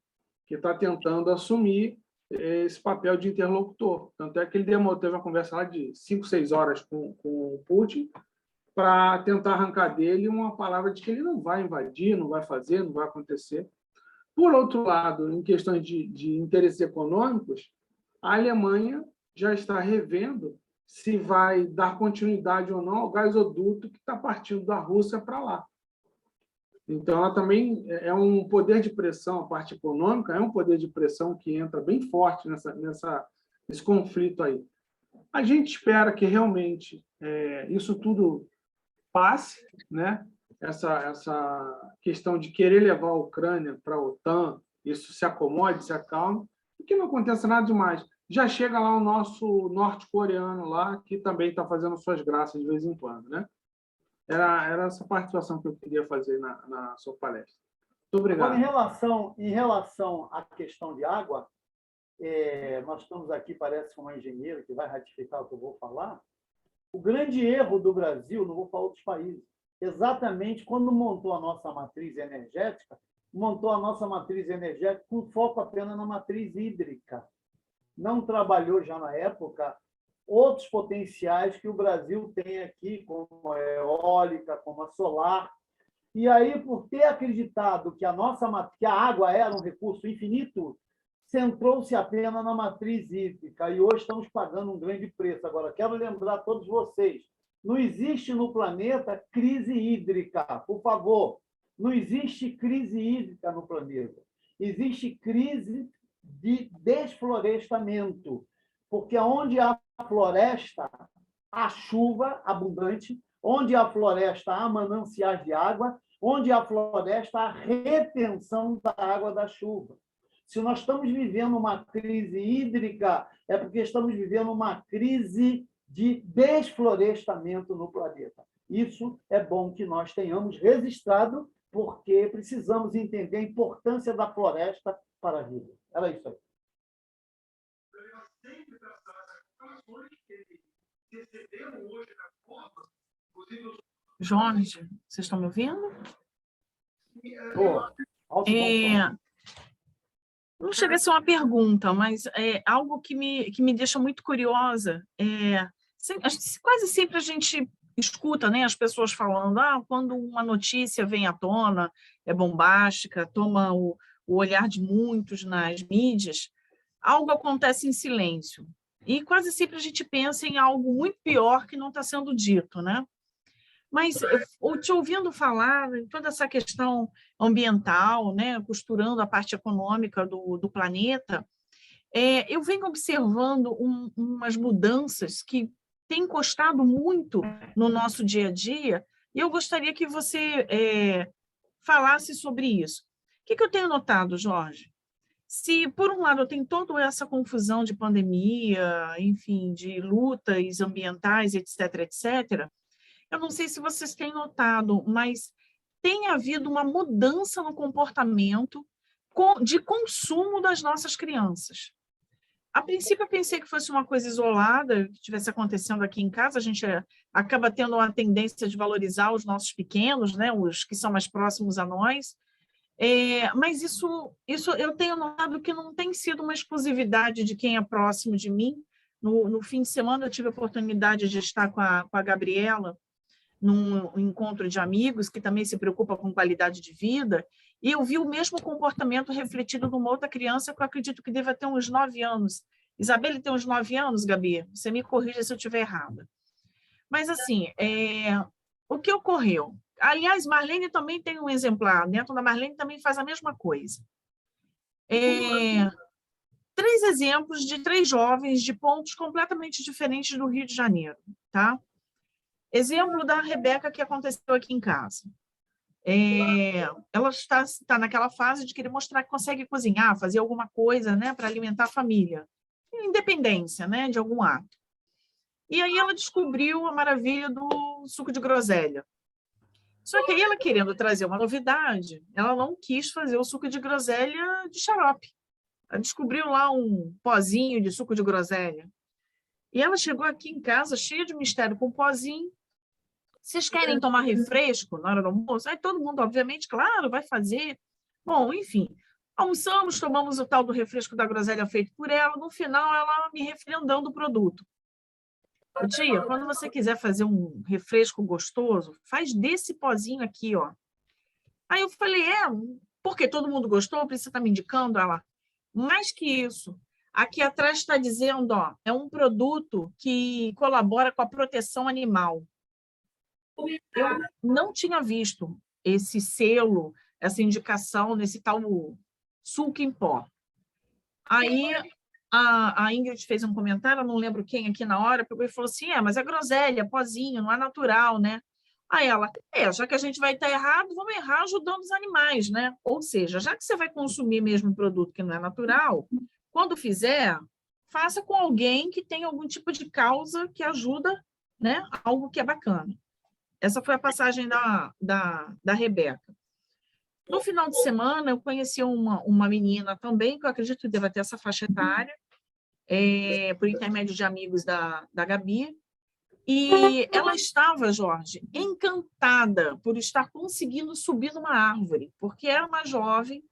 que está tentando assumir esse papel de interlocutor. Tanto é que ele teve uma conversa lá de 5, 6 horas com o Putin para tentar arrancar dele uma palavra de que ele não vai invadir, não vai fazer, não vai acontecer. Por outro lado, em questões de interesses econômicos, a Alemanha já está revendo se vai dar continuidade ou não ao gasoduto que está partindo da Rússia para lá. Então, ela também é um poder de pressão, a parte econômica é um poder de pressão que entra bem forte nesse conflito aí. A gente espera que realmente isso tudo passe, né? Essa questão de querer levar a Ucrânia para a OTAN, isso se acomode, se acalme, e que não aconteça nada demais. Já chega lá o nosso norte-coreano lá, que também está fazendo suas graças de vez em quando, né? Era essa participação que eu queria fazer na sua palestra. Muito obrigado. Agora, em relação à questão de água, nós estamos aqui, parece, com uma engenheira que vai ratificar o que eu vou falar. O grande erro do Brasil, não vou falar outros países, exatamente quando montou a nossa matriz energética, montou a nossa matriz energética com foco apenas na matriz hídrica. Não trabalhou já na época outros potenciais que o Brasil tem aqui, como a eólica, como a solar. E aí, por ter acreditado que a água era um recurso infinito, centrou-se apenas na matriz hídrica e hoje estamos pagando um grande preço. Agora, quero lembrar a todos vocês, não existe no planeta crise hídrica, por favor. Não existe crise hídrica no planeta. Existe crise de desflorestamento, porque onde há floresta, há chuva abundante, onde há floresta, há mananciais de água, onde há floresta, há retenção da água da chuva. Se nós estamos vivendo uma crise hídrica, é porque estamos vivendo uma crise de desflorestamento no planeta. Isso é bom que nós tenhamos registrado, porque precisamos entender a importância da floresta para a vida. Era isso aí. Jorge, vocês estão me ouvindo? Não chega a ser uma pergunta, mas é algo que me deixa muito curiosa. Quase sempre a gente escuta, né, as pessoas falando, quando uma notícia vem à tona, é bombástica, toma o olhar de muitos nas mídias, algo acontece em silêncio. E quase sempre a gente pensa em algo muito pior que não está sendo dito, né? Mas, te ouvindo falar em toda essa questão ambiental, né, costurando a parte econômica do planeta, eu venho observando umas mudanças que têm encostado muito no nosso dia a dia, e eu gostaria que você falasse sobre isso. O que eu tenho notado, Jorge? Se, por um lado, eu tenho toda essa confusão de pandemia, enfim, de lutas ambientais, etc., etc., eu não sei se vocês têm notado, mas tem havido uma mudança no comportamento de consumo das nossas crianças. A princípio, eu pensei que fosse uma coisa isolada, que estivesse acontecendo aqui em casa. A gente acaba tendo uma tendência de valorizar os nossos pequenos, né, os que são mais próximos a nós. Mas isso eu tenho notado que não tem sido uma exclusividade de quem é próximo de mim. No fim de semana, eu tive a oportunidade de estar com a Gabriela, num encontro de amigos que também se preocupa com qualidade de vida, e eu vi o mesmo comportamento refletido numa outra criança que eu acredito que deva ter uns 9 anos. Isabelle tem uns 9 anos, Gabi? Você me corrija se eu estiver errada. Mas, assim, o que ocorreu? Aliás, Marlene também tem um exemplar, dentro da Marlene também faz a mesma coisa. 3 exemplos de 3 jovens de pontos completamente diferentes do Rio de Janeiro, tá? Exemplo da Rebeca, que aconteceu aqui em casa. Ela está naquela fase de querer mostrar que consegue cozinhar, fazer alguma coisa, né, para alimentar a família. Independência, né, de algum ato. E aí ela descobriu a maravilha do suco de groselha. Só que aí ela, querendo trazer uma novidade, ela não quis fazer o suco de groselha de xarope. Ela descobriu lá um pozinho de suco de groselha. E ela chegou aqui em casa cheia de mistério com o pozinho. Vocês querem tomar refresco na hora do almoço? Aí todo mundo, obviamente, claro, vai fazer. Bom, enfim, almoçamos, tomamos o tal do refresco da groselha feito por ela. No final, ela me referendando o produto. Tia, quando você quiser fazer um refresco gostoso, faz desse pozinho aqui, ó. Aí eu falei, porque todo mundo gostou, precisa estar me indicando? Ela, mais que isso, aqui atrás está dizendo, ó, é um produto que colabora com a proteção animal. Eu não tinha visto esse selo, essa indicação nesse tal suco em pó. Aí a Ingrid fez um comentário, eu não lembro quem aqui na hora, pegou e falou assim, mas é groselha, pozinho, não é natural, né? Aí ela, já que a gente vai estar errado, vamos errar ajudando os animais, né? Ou seja, já que você vai consumir mesmo um produto que não é natural, quando fizer, faça com alguém que tem algum tipo de causa que ajuda, né? Algo que é bacana. Essa foi a passagem da Rebeca. No final de semana, eu conheci uma menina também, que eu acredito que deva ter essa faixa etária, por intermédio de amigos da Gabi, e ela estava, Jorge, encantada por estar conseguindo subir numa árvore, porque era uma jovem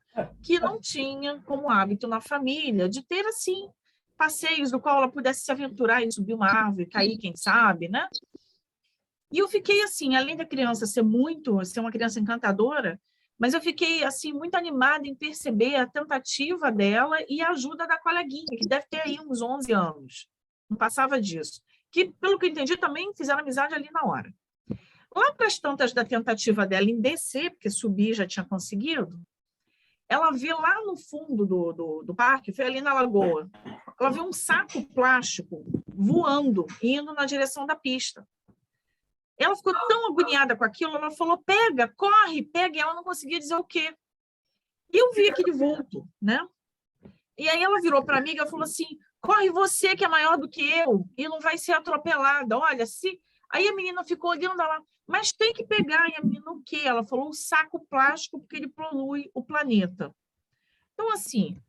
que não tinha como hábito na família de ter, assim, passeios do qual ela pudesse se aventurar e subir uma árvore, cair, quem sabe, né? E eu fiquei assim, além da criança ser uma criança encantadora, mas eu fiquei assim muito animada em perceber a tentativa dela e a ajuda da coleguinha, que deve ter aí uns 11 anos, não passava disso, que, pelo que eu entendi, também fizeram amizade ali na hora. Lá para as tantas da tentativa dela em descer, porque subir já tinha conseguido, ela viu lá no fundo do parque, foi ali na lagoa, ela viu um saco plástico voando, indo na direção da pista. Ela ficou tão agoniada com aquilo, ela falou, pega, corre, pega, e ela não conseguia dizer o quê. E eu vi aquele vulto, né? E aí ela virou para a amiga e falou assim, corre você que é maior do que eu e não vai ser atropelada, olha, se... Aí a menina ficou olhando lá, mas tem que pegar, e a menina o quê? Ela falou, um saco plástico, porque ele polui o planeta. Então, assim,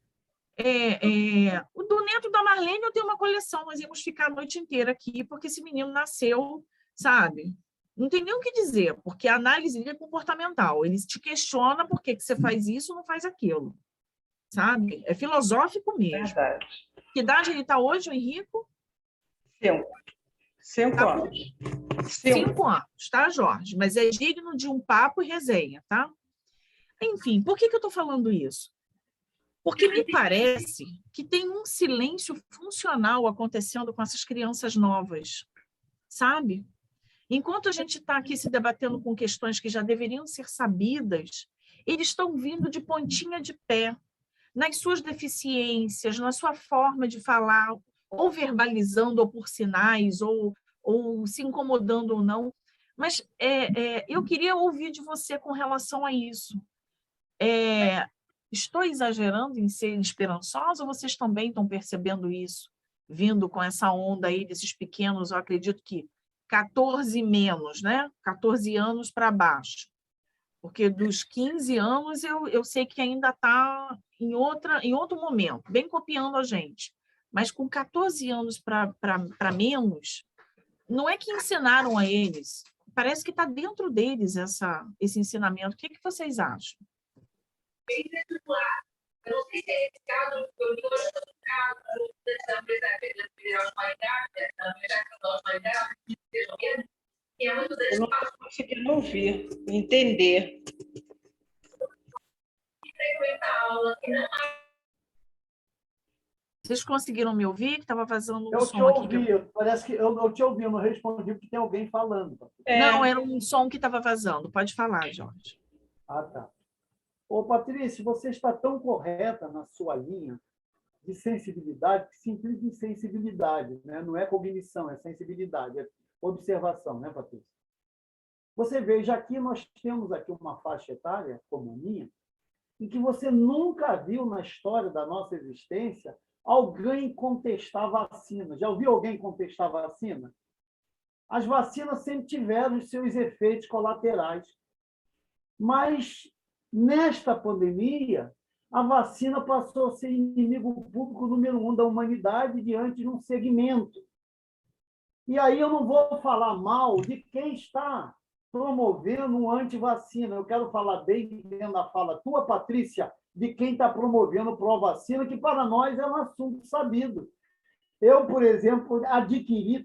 do Neto da Marlene eu tenho uma coleção, nós íamos ficar a noite inteira aqui, porque esse menino nasceu, sabe? Não tem nem o que dizer, porque a análise dele é comportamental. Ele te questiona por que você faz isso, não faz aquilo, sabe? É filosófico mesmo. Verdade. Que idade ele está hoje, o Henrico? 5 anos. 5 anos, tá, Jorge? Mas é digno de um papo e resenha, tá? Enfim, por que eu estou falando isso? Porque me parece que tem um silêncio funcional acontecendo com essas crianças novas, sabe? Enquanto a gente está aqui se debatendo com questões que já deveriam ser sabidas, eles estão vindo de pontinha de pé, nas suas deficiências, na sua forma de falar, ou verbalizando, ou por sinais, ou se incomodando ou não. Mas eu queria ouvir de você com relação a isso. Estou exagerando em ser esperançosa ou vocês também estão percebendo isso? Vindo com essa onda aí desses pequenos, eu acredito que 14 menos, né? 14 anos para baixo. Porque dos 15 anos eu sei que ainda está em outro momento, bem copiando a gente. Mas com 14 anos para menos, não é que ensinaram a eles, parece que está dentro deles esse ensinamento. O que vocês acham? Eu não sei se é esse caso, porque eu estou achando caso da empresa federal de qualidade, que é muito eu não estou conseguindo ouvir, entender. frequentar a aula que não Vocês conseguiram me ouvir? Que estava vazando um Eu som te aqui. ouvi, parece que eu te ouvi, eu não respondi porque tem alguém falando. Não, era um som que estava vazando. Pode falar, Jorge. Ah, tá. Ô, Patrícia, você está tão correta na sua linha de sensibilidade, que se implica em sensibilidade, né? Não é cognição, é sensibilidade, é observação, né, Patrícia? Você veja aqui, nós temos aqui uma faixa etária, como a minha, em que você nunca viu na história da nossa existência alguém contestar vacina. Já ouviu alguém contestar vacina? As vacinas sempre tiveram os seus efeitos colaterais. Mas, nesta pandemia, a vacina passou a ser inimigo público número 1 da humanidade diante de um segmento. E aí eu não vou falar mal de quem está promovendo um antivacina. Eu quero falar bem dentro da fala tua, Patrícia, de quem está promovendo pró-vacina, que para nós é um assunto sabido. Eu, por exemplo,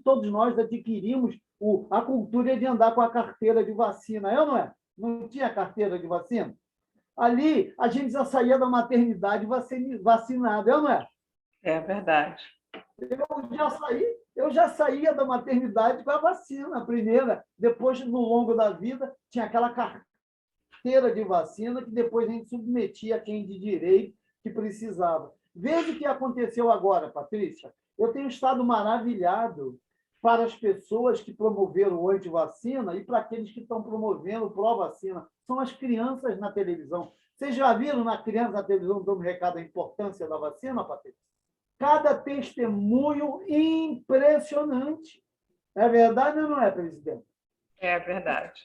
todos nós adquirimos a cultura de andar com a carteira de vacina. Eu não é? Não tinha carteira de vacina? Ali, a gente já saía da maternidade vacinado, eu não é? É verdade. Eu já saía da maternidade com a vacina, a primeira. Depois, no longo da vida, tinha aquela esteira de vacina que depois a gente submetia a quem de direito que precisava. Veja o que aconteceu agora, Patrícia. Eu tenho estado maravilhado para as pessoas que promoveram o antivacina e para aqueles que estão promovendo o pró-vacina. São as crianças na televisão. Vocês já viram na criança na televisão dando recado da importância da vacina, Patrícia? Cada testemunho impressionante. É verdade ou não é, presidente? É verdade.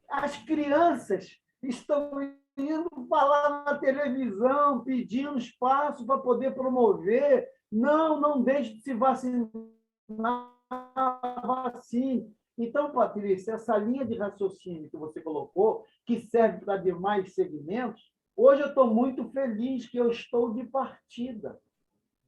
As crianças estão indo falar na televisão, pedindo espaço para poder promover. Não deixe de se vacinar, vacine. Então, Patrícia, essa linha de raciocínio que você colocou, que serve para demais segmentos, hoje eu estou muito feliz que eu estou de partida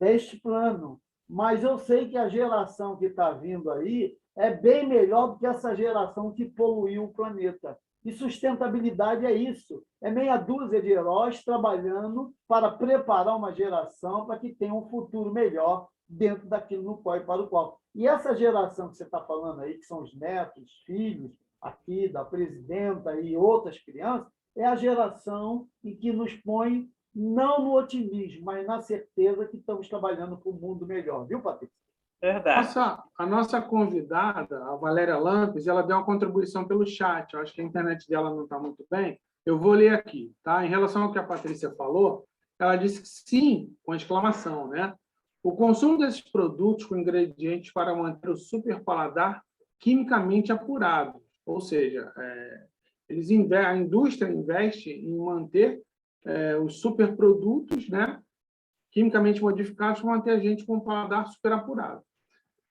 deste plano, mas eu sei que a geração que está vindo aí é bem melhor do que essa geração que poluiu o planeta. E sustentabilidade é isso, é meia dúzia de heróis trabalhando para preparar uma geração para que tenha um futuro melhor dentro daquilo no qual e para o qual. E essa geração que você está falando aí, que são os netos, os filhos aqui da presidenta e outras crianças, é a geração em que nos põe não no otimismo, mas na certeza que estamos trabalhando para um mundo melhor. Viu, Patrícia? Verdade. A nossa convidada, a Valéria Lampes, ela deu uma contribuição pelo chat. Eu acho que a internet dela não está muito bem. Eu vou ler aqui. Tá? Em relação ao que a Patrícia falou, ela disse que sim, com exclamação, né? O consumo desses produtos com ingredientes para manter o superpaladar quimicamente apurado. Ou seja, a indústria investe em manter os superprodutos, né, quimicamente modificados para manter a gente com um paladar superapurado.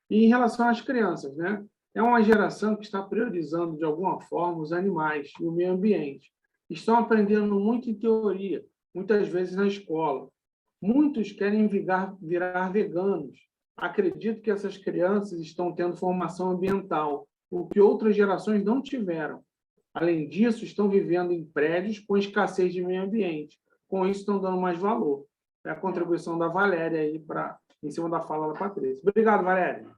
E em relação às crianças, né, é uma geração que está priorizando, de alguma forma, os animais e o meio ambiente. Estão aprendendo muito em teoria, muitas vezes na escola. Muitos querem virar veganos. Acredito que essas crianças estão tendo formação ambiental, o que outras gerações não tiveram. Além disso, estão vivendo em prédios com escassez de meio ambiente. Com isso, estão dando mais valor. É a contribuição da Valéria aí em cima da fala da Patrícia. Obrigado, Valéria.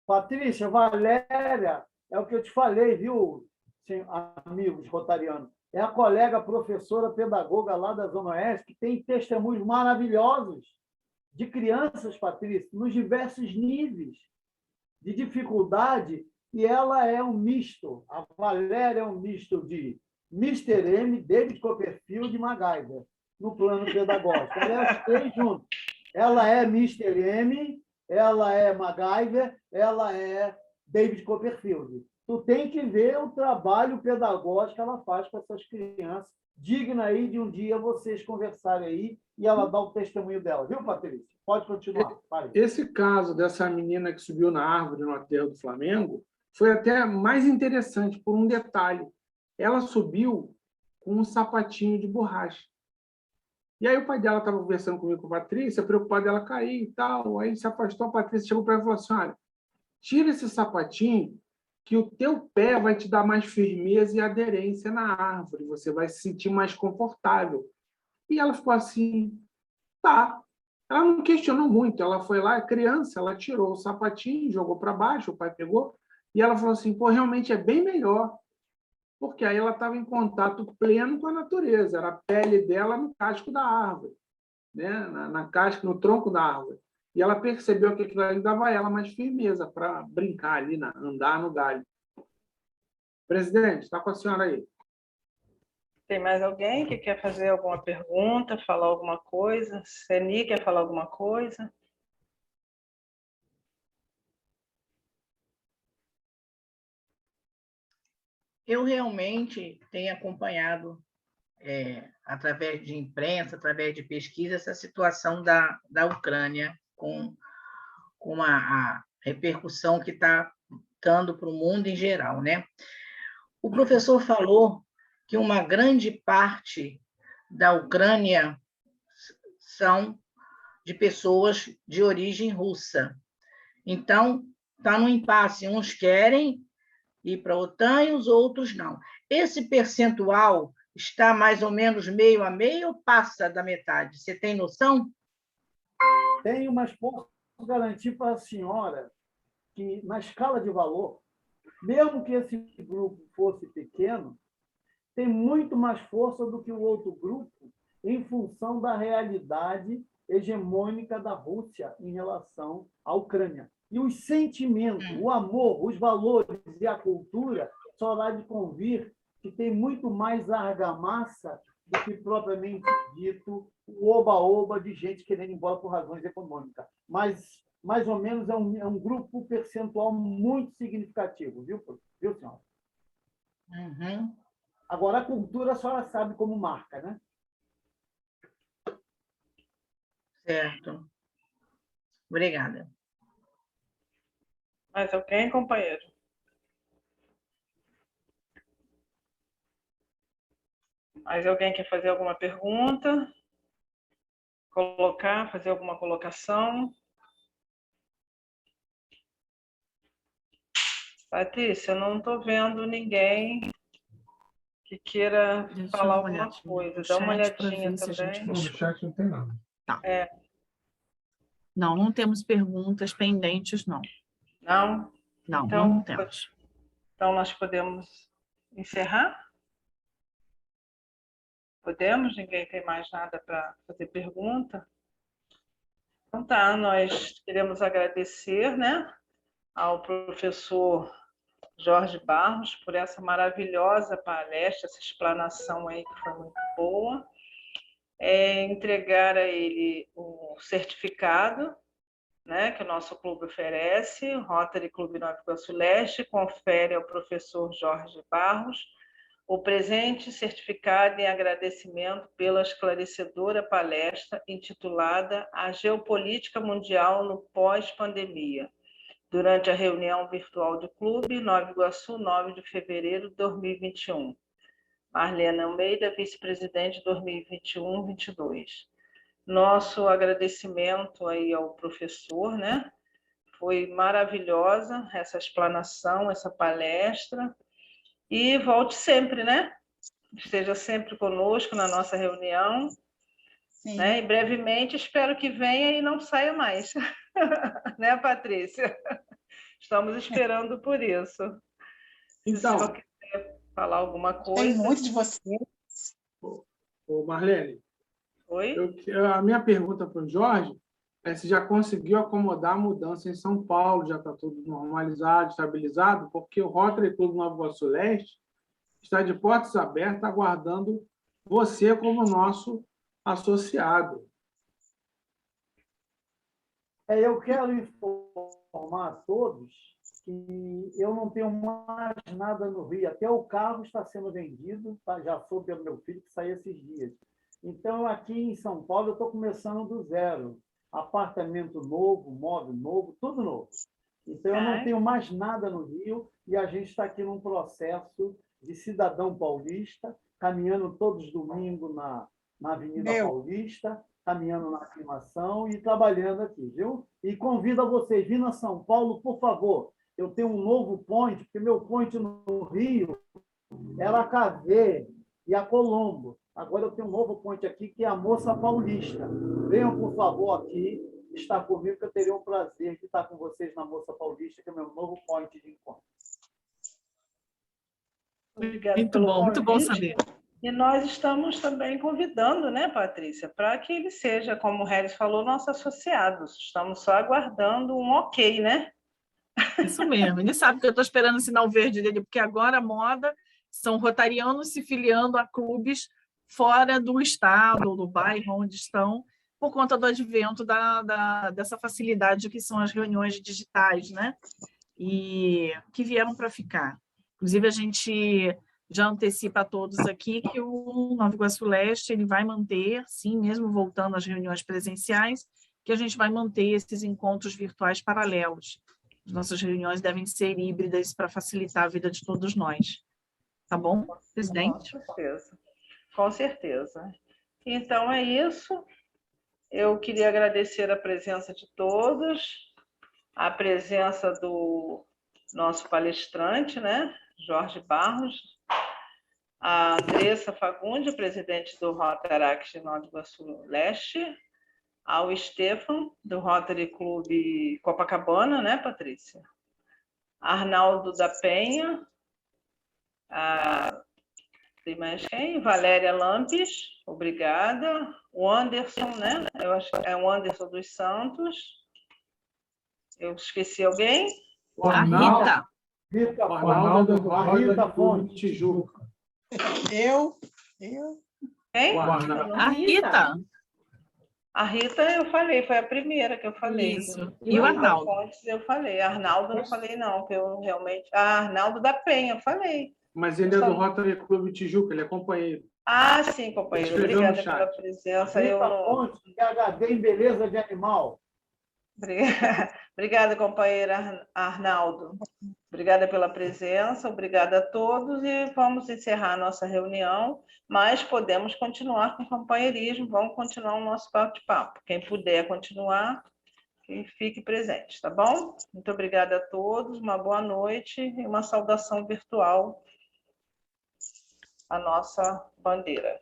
Patrícia, Valéria, é o que eu te falei, viu, amigos rotarianos? É a colega professora pedagoga lá da Zona Oeste, que tem testemunhos maravilhosos de crianças, Patrícia, nos diversos níveis de dificuldade, e ela é um misto. A Valéria é um misto de Mr. M, David Copperfield e MacGyver, no plano pedagógico. Ela é as três juntos. Ela é Mr. M, ela é MacGyver, ela é David Copperfield. Tu tem que ver o trabalho pedagógico que ela faz com essas crianças, digna aí de um dia vocês conversarem aí e ela dá o testemunho dela. Viu, Patrícia? Pode continuar. Vai. Esse caso dessa menina que subiu na árvore no aterro do Flamengo foi até mais interessante por um detalhe. Ela subiu com um sapatinho de borracha. E aí o pai dela estava conversando comigo com a Patrícia, preocupado dela cair e tal. Aí ele se afastou, a Patrícia chegou para ela e falou assim, olha, tira esse sapatinho que o teu pé vai te dar mais firmeza e aderência na árvore, você vai se sentir mais confortável. E ela ficou assim, tá. Ela não questionou muito, ela foi lá, criança, ela tirou o sapatinho, jogou para baixo, o pai pegou, e ela falou assim, pô, realmente é bem melhor, porque aí ela estava em contato pleno com a natureza, era a pele dela no casco da árvore, né? na casca, no tronco da árvore. E ela percebeu que aquilo ali dava a ela mais firmeza para brincar ali, andar no galho. Presidente, está com a senhora aí. Tem mais alguém que quer fazer alguma pergunta, falar alguma coisa? Seni quer falar alguma coisa? Eu realmente tenho acompanhado, através de imprensa, através de pesquisa, essa situação da Ucrânia, com a repercussão que está dando para o mundo em geral, né? O professor falou que uma grande parte da Ucrânia são de pessoas de origem russa. Então, está no impasse. Uns querem ir para a OTAN e os outros não. Esse percentual está mais ou menos meio a meio ou passa da metade? Você tem noção? Tenho, mas posso garantir para a senhora que, na escala de valor, mesmo que esse grupo fosse pequeno, tem muito mais força do que o outro grupo em função da realidade hegemônica da Rússia em relação à Ucrânia. E os sentimentos, o amor, os valores e a cultura só há de convir que tem muito mais argamassa do que propriamente dito o oba-oba de gente querendo ir embora por razões econômicas. Mas, mais ou menos, é um grupo percentual muito significativo, viu senhora? Uhum. Agora, a cultura a senhora sabe como marca, né? Certo. Obrigada. Mais alguém, companheiro? Mais alguém quer fazer alguma pergunta? Fazer alguma colocação? Patrícia, eu não estou vendo ninguém que queira falar alguma coisa. Dá uma olhadinha também. No chat não tem nada. Tá. Não temos perguntas pendentes, não. Não? Não, Então, não temos. Então, nós podemos encerrar? Podemos? Ninguém tem mais nada para fazer pergunta? Então tá, nós queremos agradecer, né, ao professor Jorge Barros por essa maravilhosa palestra, essa explanação aí que foi muito boa. Entregar a ele o certificado, né, que o nosso clube oferece, o Rotary Clube Nova Iguaçu Leste, confere ao professor Jorge Barros o presente certificado em agradecimento pela esclarecedora palestra intitulada A Geopolítica Mundial no Pós-Pandemia, durante a reunião virtual do Clube Nova Iguaçu, 9 de fevereiro de 2021. Marlene Almeida, vice-presidente 2021-22. Nosso agradecimento aí ao professor, né? Foi maravilhosa essa explanação, essa palestra. E volte sempre, né? Esteja sempre conosco na nossa reunião. Sim. Né? E brevemente, espero que venha e não saia mais. Né, Patrícia? Estamos esperando por isso. Então, se você quiser falar alguma coisa. Tem muito de você. Ô Marlene, Oi? a minha pergunta para o Jorge é se já conseguiu acomodar a mudança em São Paulo, já está tudo normalizado, estabilizado, porque o Rotary Clube Nova Iguaçu Leste está de portas abertas, aguardando você como nosso associado. Eu quero informar a todos que eu não tenho mais nada no Rio. Até o carro está sendo vendido, tá? Já soube pelo meu filho que saiu esses dias. Então, aqui em São Paulo, eu estou começando do zero. Apartamento novo, móvel novo, tudo novo. Então, eu não tenho mais nada no Rio e a gente está aqui num processo de cidadão paulista, caminhando todos os domingos na Avenida Paulista, caminhando na aclimação e trabalhando aqui, viu? E convido a vocês, vindo a São Paulo, por favor. Eu tenho um novo point, porque meu point no Rio era a KV e a Colombo. Agora eu tenho um novo point aqui, que é a Moça Paulista. Venham, por favor, aqui estar comigo, que eu teria um prazer de estar com vocês na Moça Paulista, que é o meu novo point de encontro. Obrigada muito pelo bom, convite. muito bom saber. E nós estamos também convidando, né, Patrícia, para que ele seja, como o Harris falou, nosso associado. Estamos só aguardando um ok, né? Isso mesmo. Ele sabe que eu estou esperando o sinal verde dele, porque agora a moda são rotarianos se filiando a clubes fora do estado ou do bairro onde estão, por conta do advento dessa facilidade que são as reuniões digitais, né? E que vieram para ficar. Inclusive, a gente já antecipa a todos aqui que o Nova Iguaçu Leste ele vai manter, sim, mesmo voltando às reuniões presenciais, que a gente vai manter esses encontros virtuais paralelos. As nossas reuniões devem ser híbridas para facilitar a vida de todos nós. Tá bom, presidente? Com certeza. Com certeza. Então, é isso. Eu queria agradecer a presença de todos, a presença do nosso palestrante, né, Jorge Barros, a Andressa Fagundes, presidente do Rotary de Nova Iguaçu Leste, ao Stefan, do Rotary Clube Copacabana, né, Patrícia? Arnaldo da Penha, Tem mais quem? Valéria Lampes, obrigada. O Anderson, né? Eu acho que é o Anderson dos Santos. Eu esqueci alguém? O A Arnaldo, Rita. Rita o Arnaldo Rita do Fonte. Tijuca. Eu. Quem? O Arnaldo. A Rita. A Rita eu falei, foi a primeira que eu falei. Isso. E o Arnaldo. Fontes eu falei. Arnaldo eu não falei, não, porque eu realmente. Ah, Arnaldo da Penha, eu falei. Mas ele é do Rotary Clube Tijuca, ele é companheiro. Ah, sim, companheiro. Escreveu no Obrigada chat. pela presença. Eu Rita não... Fonte, PhD em beleza de animal. Obrigada, companheiro Arnaldo. Obrigada pela presença, obrigada a todos e vamos encerrar a nossa reunião, mas podemos continuar com o companheirismo, vamos continuar o nosso bate-papo. Quem puder continuar, que fique presente, tá bom? Muito obrigada a todos, uma boa noite e uma saudação virtual à nossa bandeira.